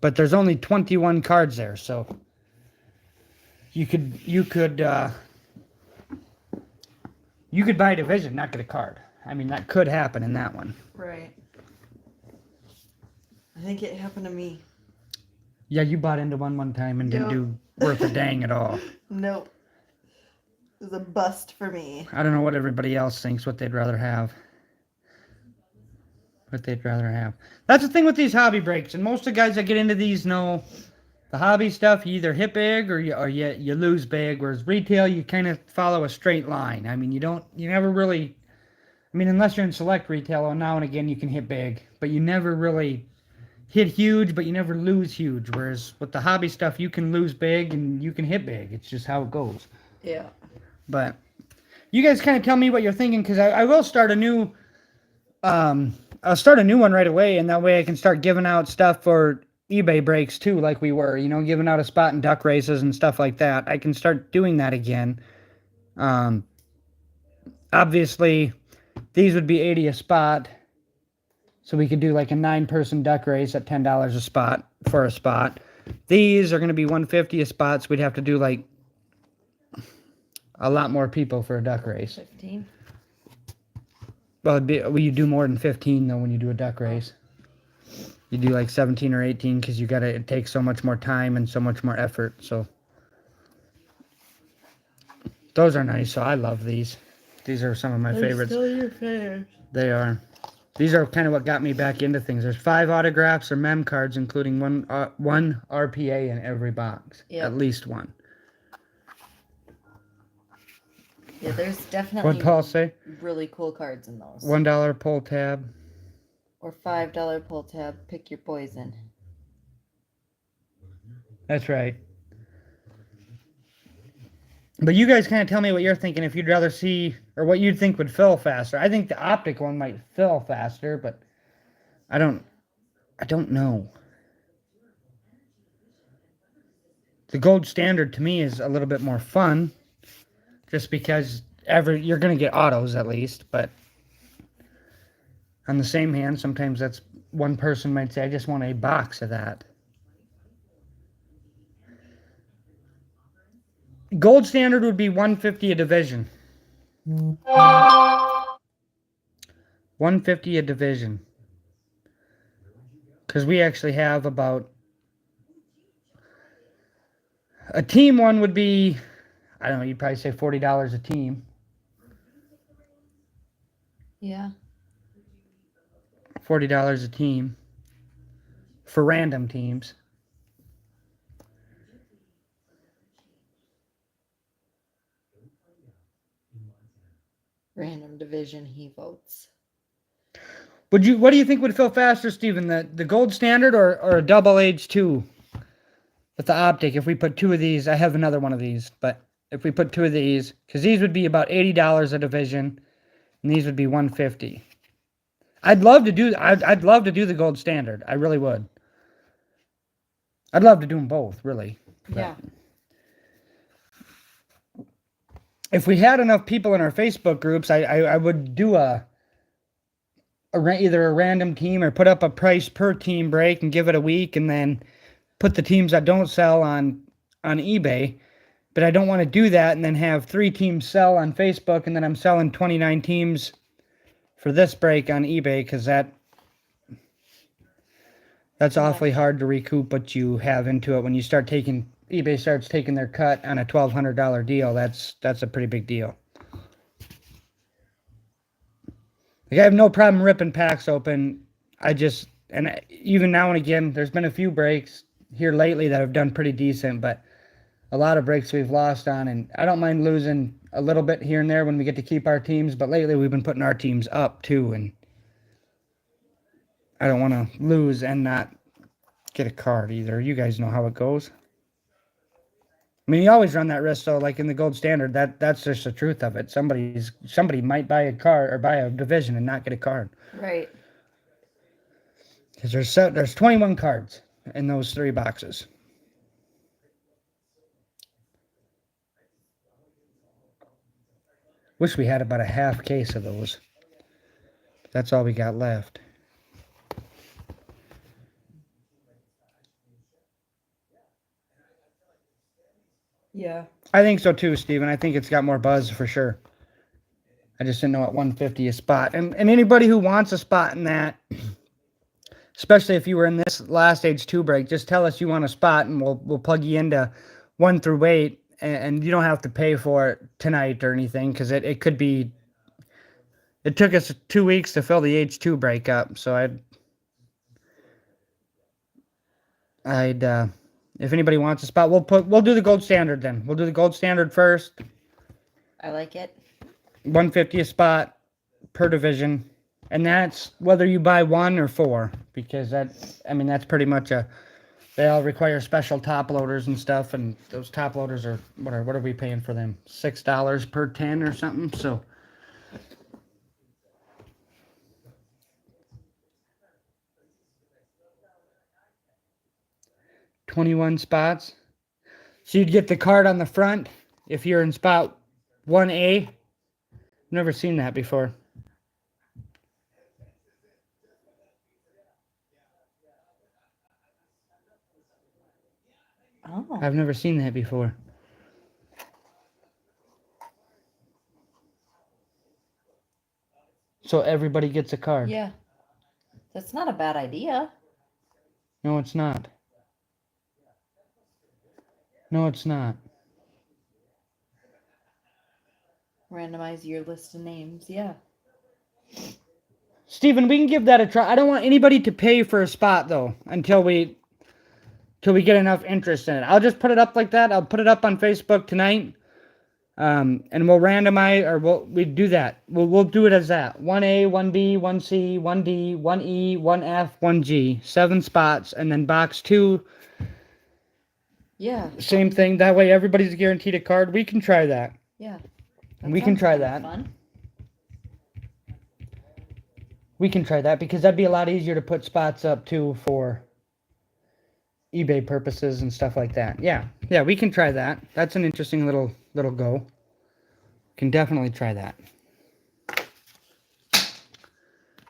But there's only 21 cards there, so you could buy a division, not get a card. I mean, that could happen in that one. Right. I think it happened to me. Yeah, you bought into one time and didn't do worth a dang at all. Nope. It was a bust for me. I don't know what everybody else thinks, what they'd rather have. That's the thing with these hobby breaks, and most of the guys that get into these know the hobby stuff, you either hit big or you lose big, whereas retail, you kind of follow a straight line. I mean, you never really, I mean, unless you're in select retail, now and again you can hit big, but you never really hit huge, but you never lose huge, whereas with the hobby stuff, you can lose big and you can hit big. It's just how it goes. Yeah. But you guys kind of tell me what you're thinking, because I will start a new, I'll start a new one right away, and that way I can start giving out stuff for eBay breaks too, like we were, giving out a spot in duck races and stuff like that. I can start doing that again. Obviously, these would be 80 a spot, so we could do like a 9-person duck race at $10 a spot for a spot. These are going to be 150 a spot, so we'd have to do like a lot more people for a duck race. 15. Well, you do more than 15 though when you do a duck race. You do like 17 or 18 because it takes so much more time and so much more effort. So those are nice. So I love these. These are some of my favorites. Still your favorites. They are. These are kind of what got me back into things. There's 5 autographs or mem cards, including one RPA in every box. Yep. At least one. Yeah, there's definitely What'd Paul say? really cool cards in those. $1 pull tab. Or $5 pull tab. Pick your poison. That's right. But you guys kind of tell me what you're thinking. If you'd rather see, or what you'd think would fill faster. I think the optic one might fill faster, but I don't know. The gold standard to me is a little bit more fun, just because you're gonna get autos at least. But on the same hand, sometimes that's one person might say, I just want a box of that. Gold standard would be 150 a division. 150 a division. Because we actually have about... A team one would be, I don't know, you'd probably say $40 a team. Yeah. $40 a team. For random teams. Random division, he votes. What do you think would fill faster, Steven? The gold standard or a double H2 with the optic? If we put two of these, I have another one of these, but if we put two of these, because these would be about $80 a division, and these would be $150. I'd love to do the gold standard. I really would. I'd love to do them both, really. Yeah. If we had enough people in our Facebook groups, I would do either a random team or put up a price per team break and give it a week, and then put the teams that don't sell on eBay. But I don't want to do that and then have 3 teams sell on Facebook, and then I'm selling 29 teams for this break on eBay, because that's awfully hard to recoup what you have into it. When you start eBay starts taking their cut on a $1,200 deal, that's a pretty big deal. Like, I have no problem ripping packs open. Even now and again, there's been a few breaks here lately that have done pretty decent, but a lot of breaks we've lost on, and I don't mind losing a little bit here and there when we get to keep our teams, but lately we've been putting our teams up too, and I don't want to lose and not get a card either. You guys know how it goes. I mean, you always run that risk, though. Like in the gold standard, that's just the truth of it. Somebody might buy a card or buy a division and not get a card. Right. Because there's 21 cards in those 3 boxes. Wish we had about a half case of those. That's all we got left. Yeah. I think so too, Steven. I think it's got more buzz for sure. I just didn't know at 150 a spot. And anybody who wants a spot in that, especially if you were in this last H2 break, just tell us you want a spot and we'll plug you into 1 through 8, and you don't have to pay for it tonight or anything, because it could be... It took us 2 weeks to fill the H2 break up, so I'd if anybody wants a spot, we'll do the gold standard then. We'll do the gold standard first. I like it. 150 a spot per division, and that's whether you buy 1 or 4, because that's pretty much they all require special top loaders and stuff, and those top loaders are what are we paying for them? $6 per 10 or something. So 21 spots. So you'd get the card on the front if you're in spot 1A. Never seen that before. Oh. I've never seen that before. So everybody gets a card. Yeah. That's not a bad idea. No, it's not. No, it's not. Randomize your list of names. Yeah. Steven, we can give that a try. I don't want anybody to pay for a spot, though, until we get enough interest in it. I'll just put it up like that. I'll put it up on Facebook tonight. And we'll randomize, or we do that. We'll do it as that: 1A, 1B, 1C, 1D, 1E, 1F, 1G, 7 spots, and then box 2. Yeah. Same thing. That way, everybody's guaranteed a card. We can try that. Yeah. We can sounds try kinda that. Fun. We can try that because that'd be a lot easier to put spots up too for eBay purposes and stuff like that. Yeah, we can try that. That's an interesting little go. Can definitely try that.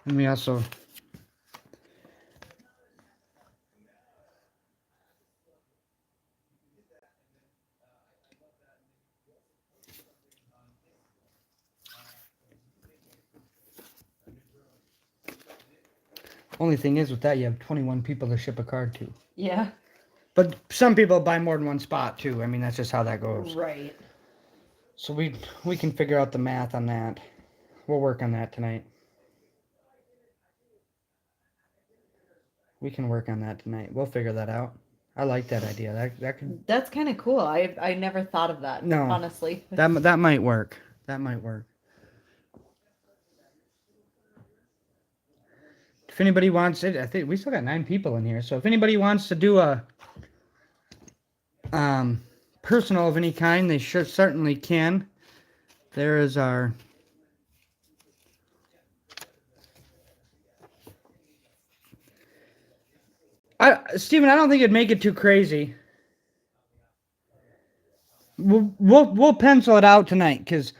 And we also only thing is with that you have 21 people to ship a card to. Yeah. But some people buy more than one spot too. I mean that's just how that goes. Right. So we can figure out the math on that. We'll work on that tonight. We can work on that tonight. We'll figure that out. I like that idea. That could That's kind of cool. I never thought of that. No. Honestly. that might work. That might work. If anybody wants it, I think we still got 9 people in here. So if anybody wants to do a personal of any kind, they certainly can. There is our Steven, I don't think it'd make it too crazy. We'll pencil it out tonight because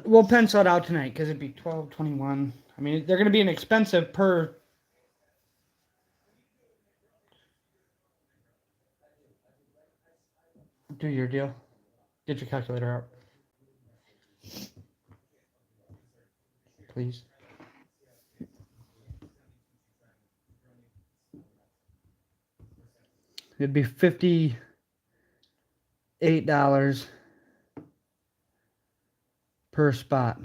we'll pencil it out tonight because it'd be 12.21. I mean, they're going to be an expensive per. Do your deal. Get your calculator out, please. It'd be $58 per spot.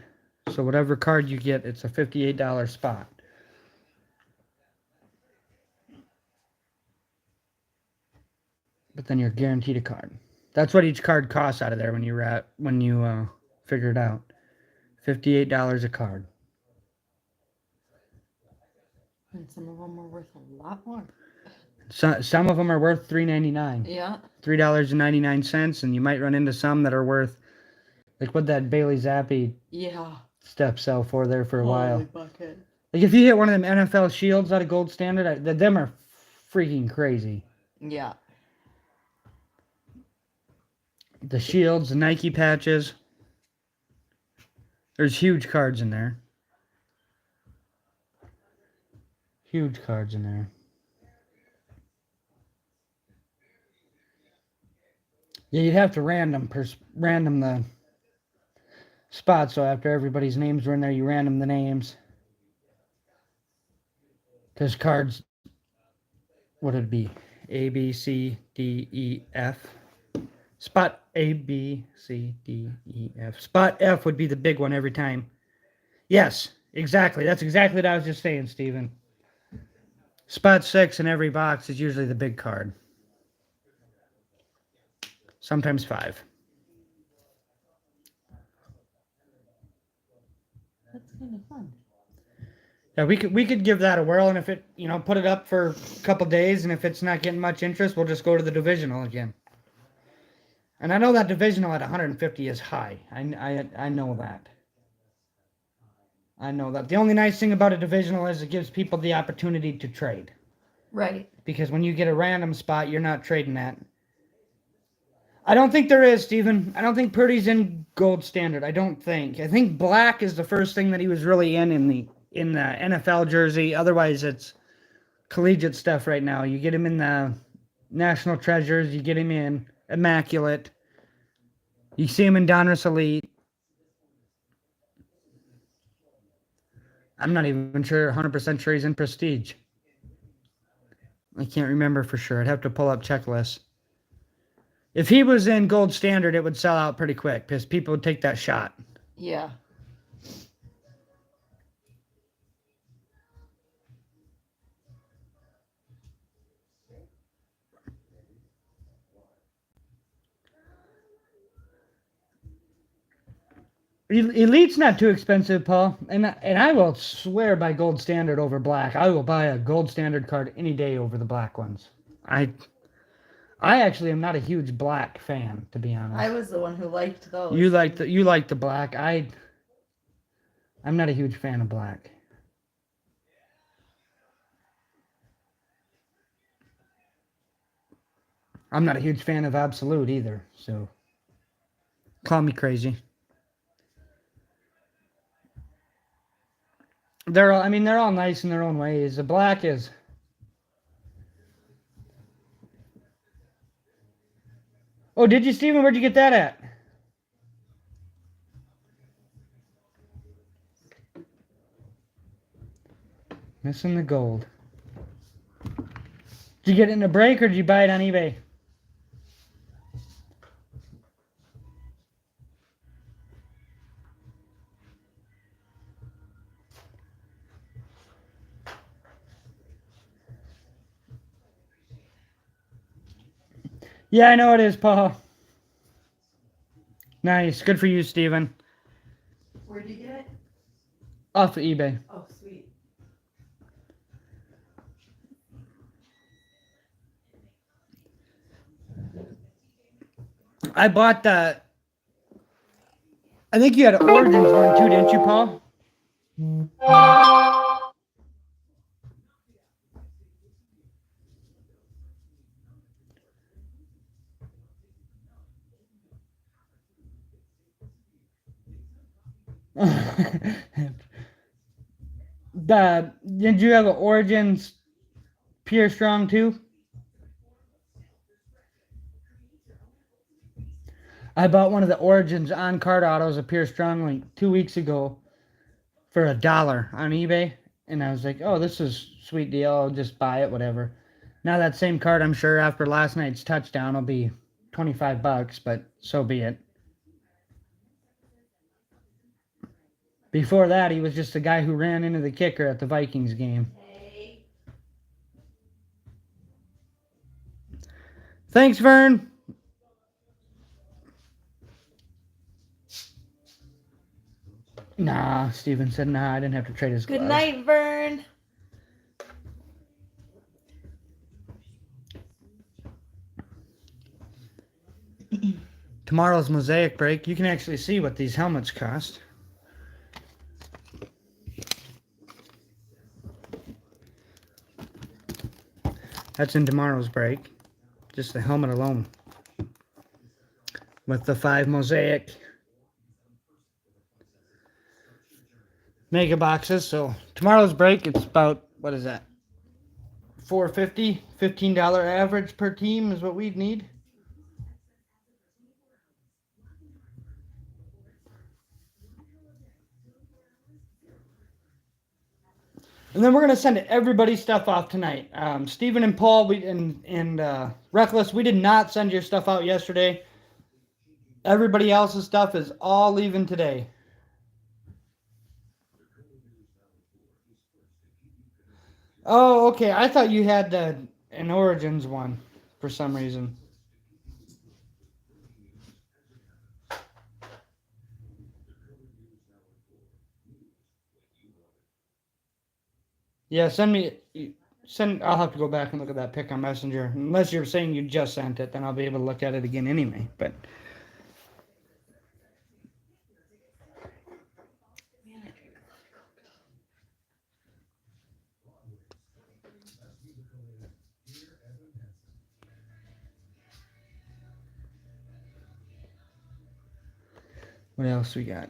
So whatever card you get, it's a $58 spot. But then you're guaranteed a card. That's what each card costs out of there when you figure it out. $58 a card. And some of them are worth a lot more. Some of them are worth $3.99. Yeah. $3.99, and you might run into some that are worth, like what that Bailey Zappi Yeah. stuff sell for there for a while. Holy bucket. Like if you hit one of them NFL shields out of Gold Standard, them are freaking crazy. Yeah. The shields, the Nike patches. There's huge cards in there. Huge cards in there. Yeah, you'd have to random the spots. So after everybody's names were in there, you random the names. Because cards, what would it be? A, B, C, D, E, F. Spot A, B, C, D, E, F. Spot F would be the big one every time. Yes, exactly. That's exactly what I was just saying, Steven. Spot 6 in every box is usually the big card. Sometimes 5. That's kind of fun. Yeah, we could give that a whirl, and if it, put it up for a couple days, and if it's not getting much interest, we'll just go to the divisional again. And I know that divisional at 150 is high. I know that. I know that. The only nice thing about a divisional is it gives people the opportunity to trade. Right. Because when you get a random spot, you're not trading that. I don't think there is, Steven. I don't think Purdy's in Gold Standard. I don't think. I think black is the first thing that he was really in the NFL jersey. Otherwise, it's collegiate stuff right now. You get him in the National Treasures. You get him in Immaculate. You see him in Donruss Elite. I'm not even sure, 100% sure he's in Prestige. I can't remember for sure. I'd have to pull up checklists. If he was in Gold Standard, it would sell out pretty quick because people would take that shot. Yeah. Elite's not too expensive, Paul, and I will swear by gold standard over black. I will buy a gold standard card any day over the black ones. I actually am not a huge black fan, to be honest. I was the one who liked those. You like the black. I'm not a huge fan of black. I'm not a huge fan of absolute either, so call me crazy. They're all nice in their own ways. The black is Oh, did you, Steven? Where'd you get that at? Missing the gold. Did you get it in a break or did you buy it on eBay? Yeah, I know it is, Paul. Nice. Good for you, Steven. Where'd you get it? Off of eBay. Oh, sweet. I bought the... I think you had an Origins one too, didn't you, Paul? Did you have an Origins Pure Strong too? I bought one of the Origins on card autos of Pure Strong like 2 weeks ago for $1 on eBay, and I was like, "Oh, this is a sweet deal. I'll just buy it, whatever." Now that same card, I'm sure after last night's touchdown, will be $25, but so be it. Before that, he was just a guy who ran into the kicker at the Vikings game. Hey. Thanks, Vern. Nah, Steven said nah, I didn't have to trade his gloves. Good night, Vern. Tomorrow's Mosaic break, you can actually see what these helmets cost. That's in tomorrow's break. Just the helmet alone. With the 5 Mosaic mega boxes. So tomorrow's break, it's about, what is that? $4.50, $15 average per team is what we'd need. And then we're gonna send everybody's stuff off tonight. Steven and Paul, and Reckless, we did not send your stuff out yesterday. Everybody else's stuff is all leaving today. Oh, okay. I thought you had an Origins one for some reason. Yeah, I'll have to go back and look at that pic on Messenger. Unless you're saying you just sent it, then I'll be able to look at it again anyway. But what else we got?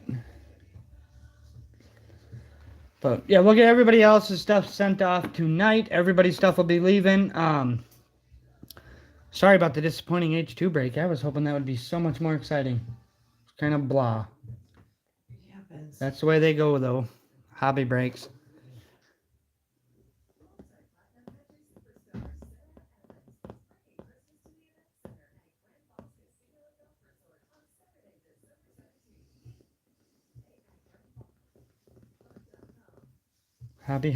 But yeah, we'll get everybody else's stuff sent off tonight. Everybody's stuff will be leaving. Sorry about the disappointing H2 break. I was hoping that would be so much more exciting. It's kind of blah. It happens. That's the way they go, though. Hobby breaks. Hobby.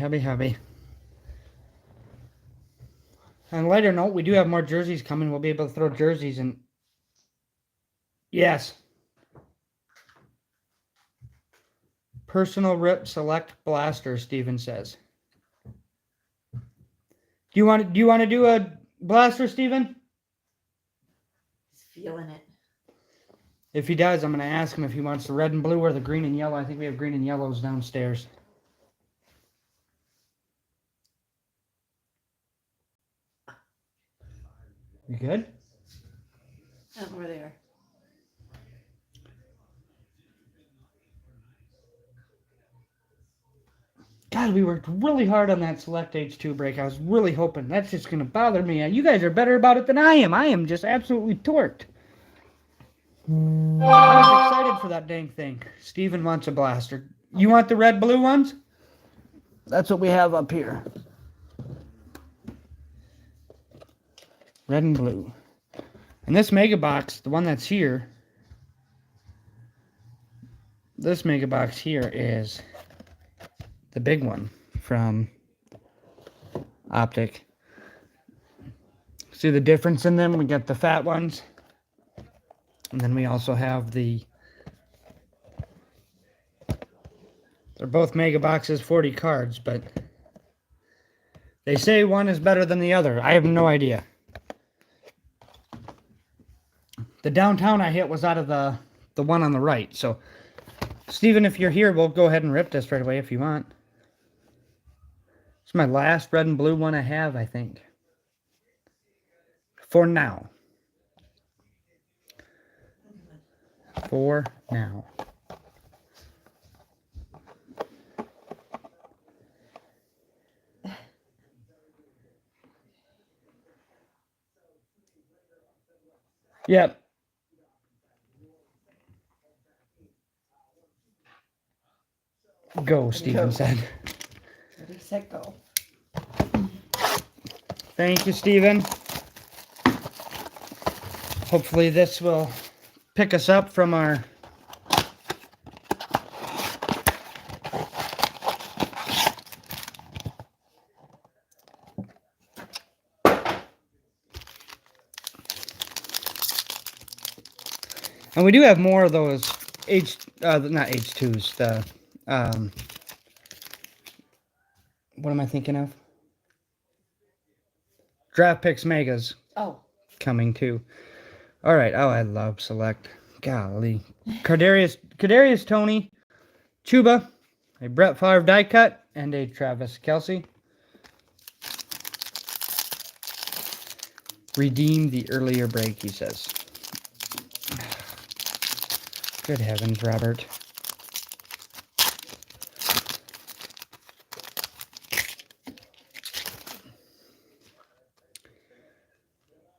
On a lighter note, we do have more jerseys coming. We'll be able to throw jerseys in. Yes. Personal Rip Select Blaster, Steven says. Do you want to do a blaster, Steven? He's feeling it. If he does, I'm going to ask him if he wants the red and blue or the green and yellow. I think we have green and yellows downstairs. You good? Oh, we're there. God, we worked really hard on that Select H2 break. I was really hoping that's just going to bother me. You guys are better about it than I am. I am just absolutely torqued. I was excited for that dang thing. Steven wants a blaster. You want the red blue ones? That's what we have up here. Red and blue. And this mega box, the one that's here, this mega box here is the big one from Optic. See the difference in them? We got the fat ones. And then we also have they're both mega boxes, 40 cards, but they say one is better than the other. I have no idea. The downtown I hit was out of the one on the right. So, Steven, if you're here, we'll go ahead and rip this right away if you want. It's my last red and blue one I have, I think. For now. For now. Yep. Go, Steven said. Ready, set, go. Thank you, Steven. Hopefully this will pick us up from our and we do have more of those not H2s, the what am I thinking of? Draft Picks Megas. Oh. Coming too. All right. Oh, I love Select. Golly. Kadarius Toney, Chuba, a Brett Favre die cut, and a Travis Kelce. Redeem the earlier break, he says. Good heavens, Robert.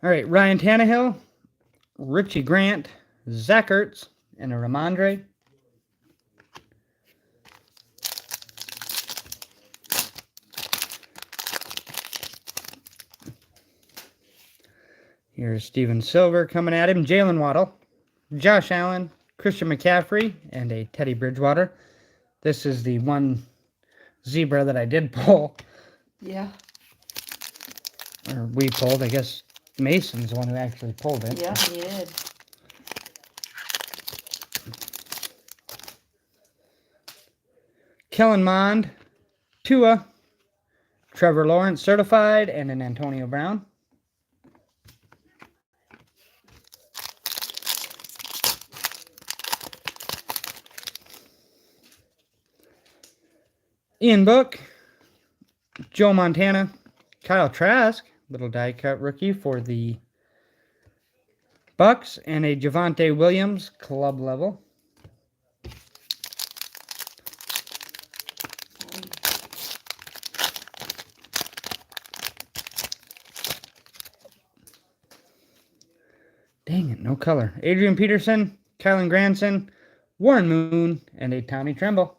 All right, Ryan Tannehill, Richie Grant, Zach Ertz, and a Ramondre. Here's Steven Silver coming at him. Jalen Waddle, Josh Allen, Christian McCaffrey, and a Teddy Bridgewater. This is the one zebra that I did pull. Yeah. Or we pulled, I guess. Mason's the one who actually pulled it. Yeah, he did. Kellen Mond, Tua, Trevor Lawrence certified, and an Antonio Brown. Ian Book, Joe Montana, Kyle Trask, little die cut rookie for the Bucks, and a Javonte Williams club level. Dang it, no color. Adrian Peterson, Kylan Granson, Warren Moon, and a Tommy Tremble.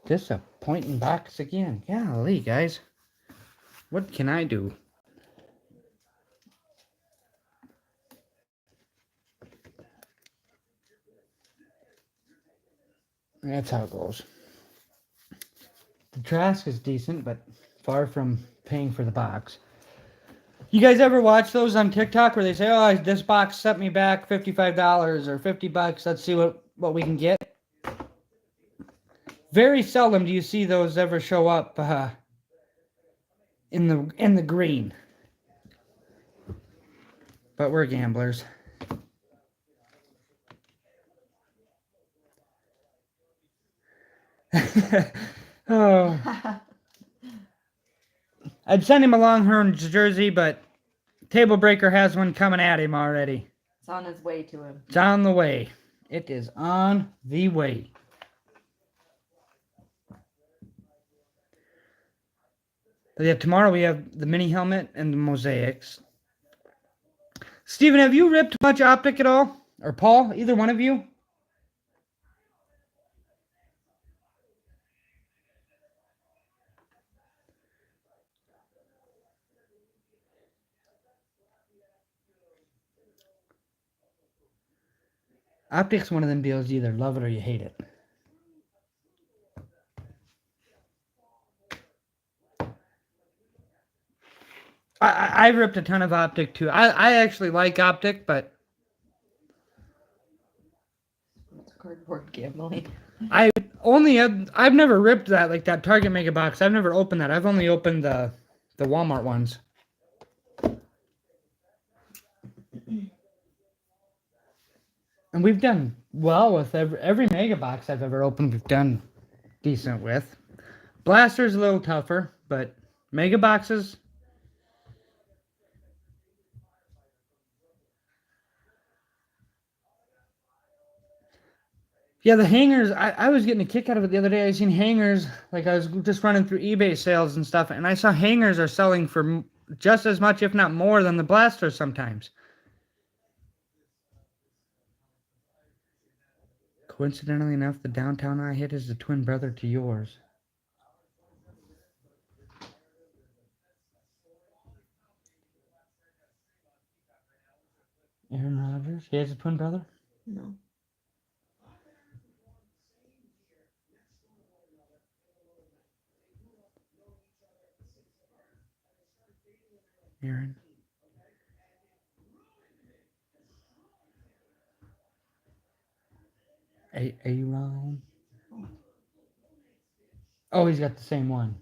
Disappointing box again. Golly, guys. What can I do? That's how it goes. The Trask is decent, but far from paying for the box. You guys ever watch those on TikTok where they say, "Oh, this box set me back $55 or $50. Let's see what we can get." Very seldom do you see those ever show up in the green. But we're gamblers. Oh, I'd send him a Longhorns jersey, but Table Breaker has one coming at him already. It's on its way to him. It's on the way. It is on the way. But yeah, tomorrow we have the mini helmet and the mosaics. Steven, have you ripped much optic at all? Or Paul, either one of you? Optic's one of them deals, you either love it or you hate it. I've ripped a ton of optic too. I actually like optic, but It's cardboard gambling. I've never ripped that, like that Target Mega Box. I've never opened that. I've only opened the Walmart ones. And we've done well with every Mega Box I've ever opened. We've done decent with. Blaster's a little tougher, but Mega Boxes. Yeah, the hangers, I was getting a kick out of it the other day. I seen hangers, like I was just running through eBay sales and stuff, and I saw hangers are selling for just as much, if not more, than the blasters sometimes. Coincidentally enough, the downtown I hit is the twin brother to yours. Aaron Rodgers? He has a twin brother? No. Aaron. Aaron. Oh, he's got the same one.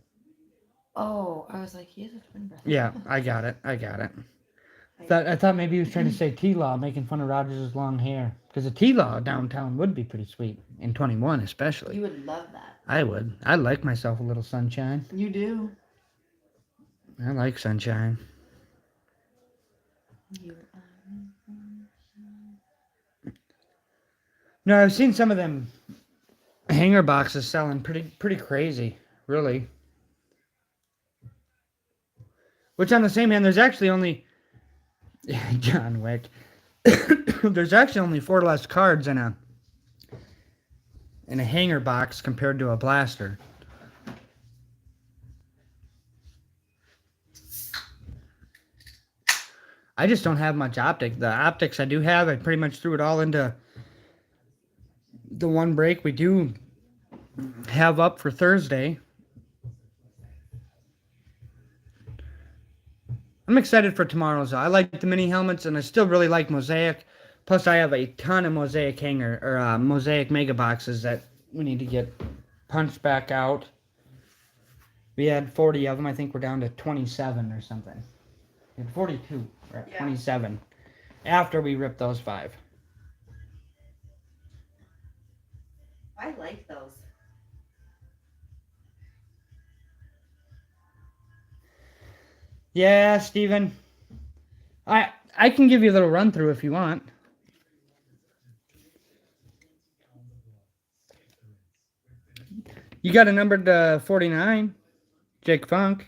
Oh, I was like, he has a twin brother. Yeah, I got it. I thought maybe he was trying to say T-Law, making fun of Rodgers' long hair. Because a T-Law downtown would be pretty sweet. In 21 especially. You would love that. I would. I like myself a little sunshine. You do. I like sunshine. You. No, I've seen some of them hanger boxes selling pretty crazy, really. Which on the same hand, there's actually only John Wick. There's actually only 4 less cards in a hanger box compared to a blaster. I just don't have much optic. The optics I do have, I pretty much threw it all into the one break we do have up for Thursday. I'm excited for tomorrow's. I like the mini helmets, and I still really like Mosaic. Plus, I have a ton of Mosaic hanger or Mosaic mega boxes that we need to get punched back out. We had 40 of them. I think we're down to 27 or something. We had 42. We're at 27 after we ripped those 5. I like those. Yeah, Steven. I can give you a little run through if you want. You got a number to 49, Jake Funk.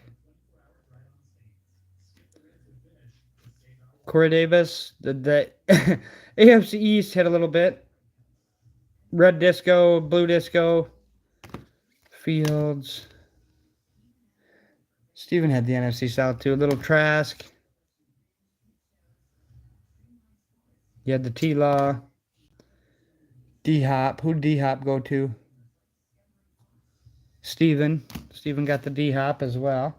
Corey Davis, the AFC East hit a little bit. Red Disco, Blue Disco, Fields. Steven had the NFC South too. Little Trask. You had the T-Law. D-Hop. Who'd D-Hop go to? Steven. Steven got the D-Hop as well.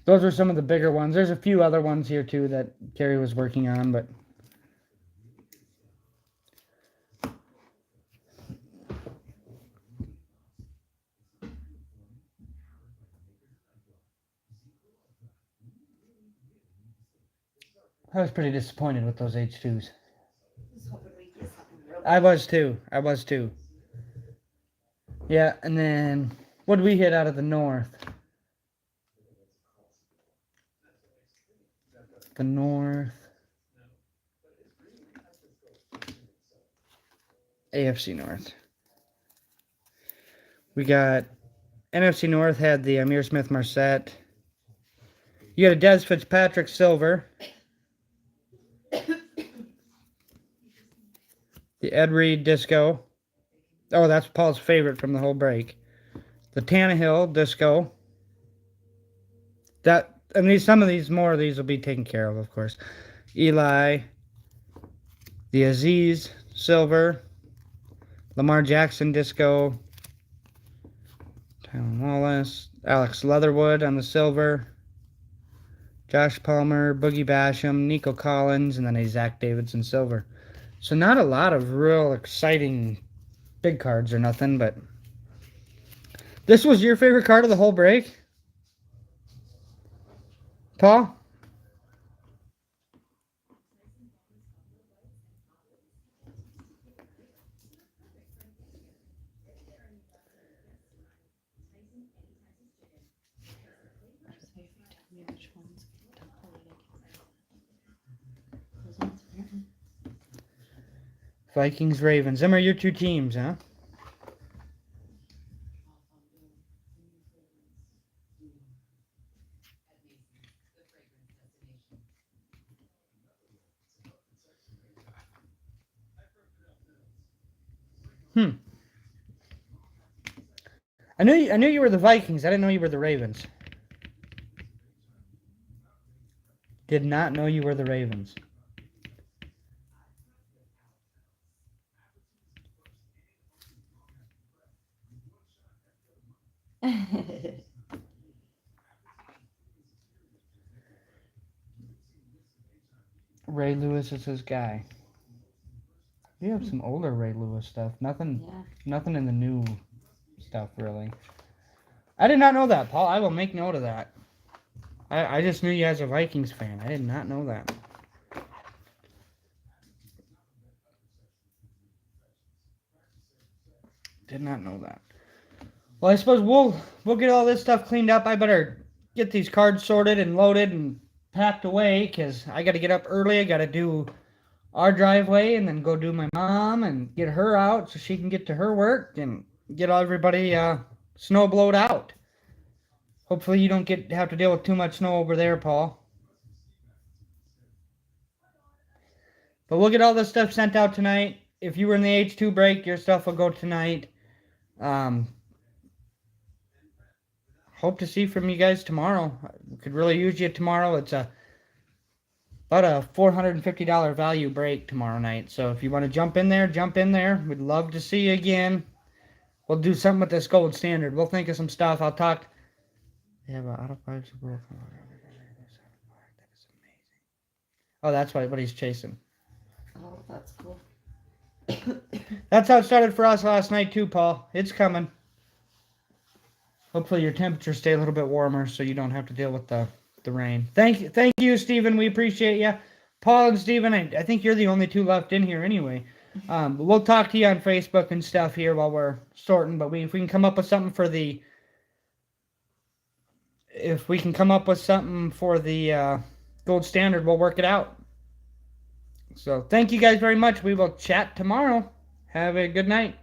Those are some of the bigger ones. There's a few other ones here too that Carrie was working on, but I was pretty disappointed with those H2s. I was too. Yeah, and then what did we hit out of the north? The north. AFC North. We got NFC North had the Amir Smith Marset. You got a Des Fitzpatrick Silver. The Ed Reed Disco. Oh, that's Paul's favorite from the whole break. The Tannehill Disco. Some of these will be taken care of course. Eli. The Aziz Silver. Lamar Jackson Disco. Tylen Wallace. Alex Leatherwood on the silver. Josh Palmer, Boogie Basham, Nico Collins, and then a Zach Davidson Silver. So not a lot of real exciting big cards or nothing, but this was your favorite card of the whole break? Paul? Vikings, Ravens. Them are your two teams, huh? I knew you were the Vikings. I didn't know you were the Ravens. Did not know you were the Ravens. Ray Lewis is his guy. We have some older Ray Lewis stuff. Nothing in the new stuff, really. I did not know that, Paul. I will make note of that. I just knew you as a Vikings fan. I did not know that. Did not know that. Well, I suppose we'll get all this stuff cleaned up. I better get these cards sorted and loaded and packed away because I got to get up early. I got to do our driveway and then go do my mom and get her out so she can get to her work and get everybody snow blowed out. Hopefully you don't have to deal with too much snow over there, Paul. But we'll get all this stuff sent out tonight. If you were in the H2 break, your stuff will go tonight. Hope to see from you guys tomorrow. We could really use you tomorrow. It's about a $450 value break tomorrow night. So if you want to jump in there, jump in there. We'd love to see you again. We'll do something with this gold standard. We'll think of some stuff. I'll talk. They have an out of 5 Super Bowl. That is amazing. Oh, that's what he's chasing. Oh, that's cool. That's how it started for us last night too, Paul. It's coming. Hopefully your temperatures stay a little bit warmer so you don't have to deal with the rain. Thank you, Stephen. We appreciate you. Paul and Stephen, I think you're the only two left in here anyway. We'll talk to you on Facebook and stuff here while we're sorting, but if we can come up with something for the gold standard, we'll work it out. So thank you guys very much. We will chat tomorrow. Have a good night.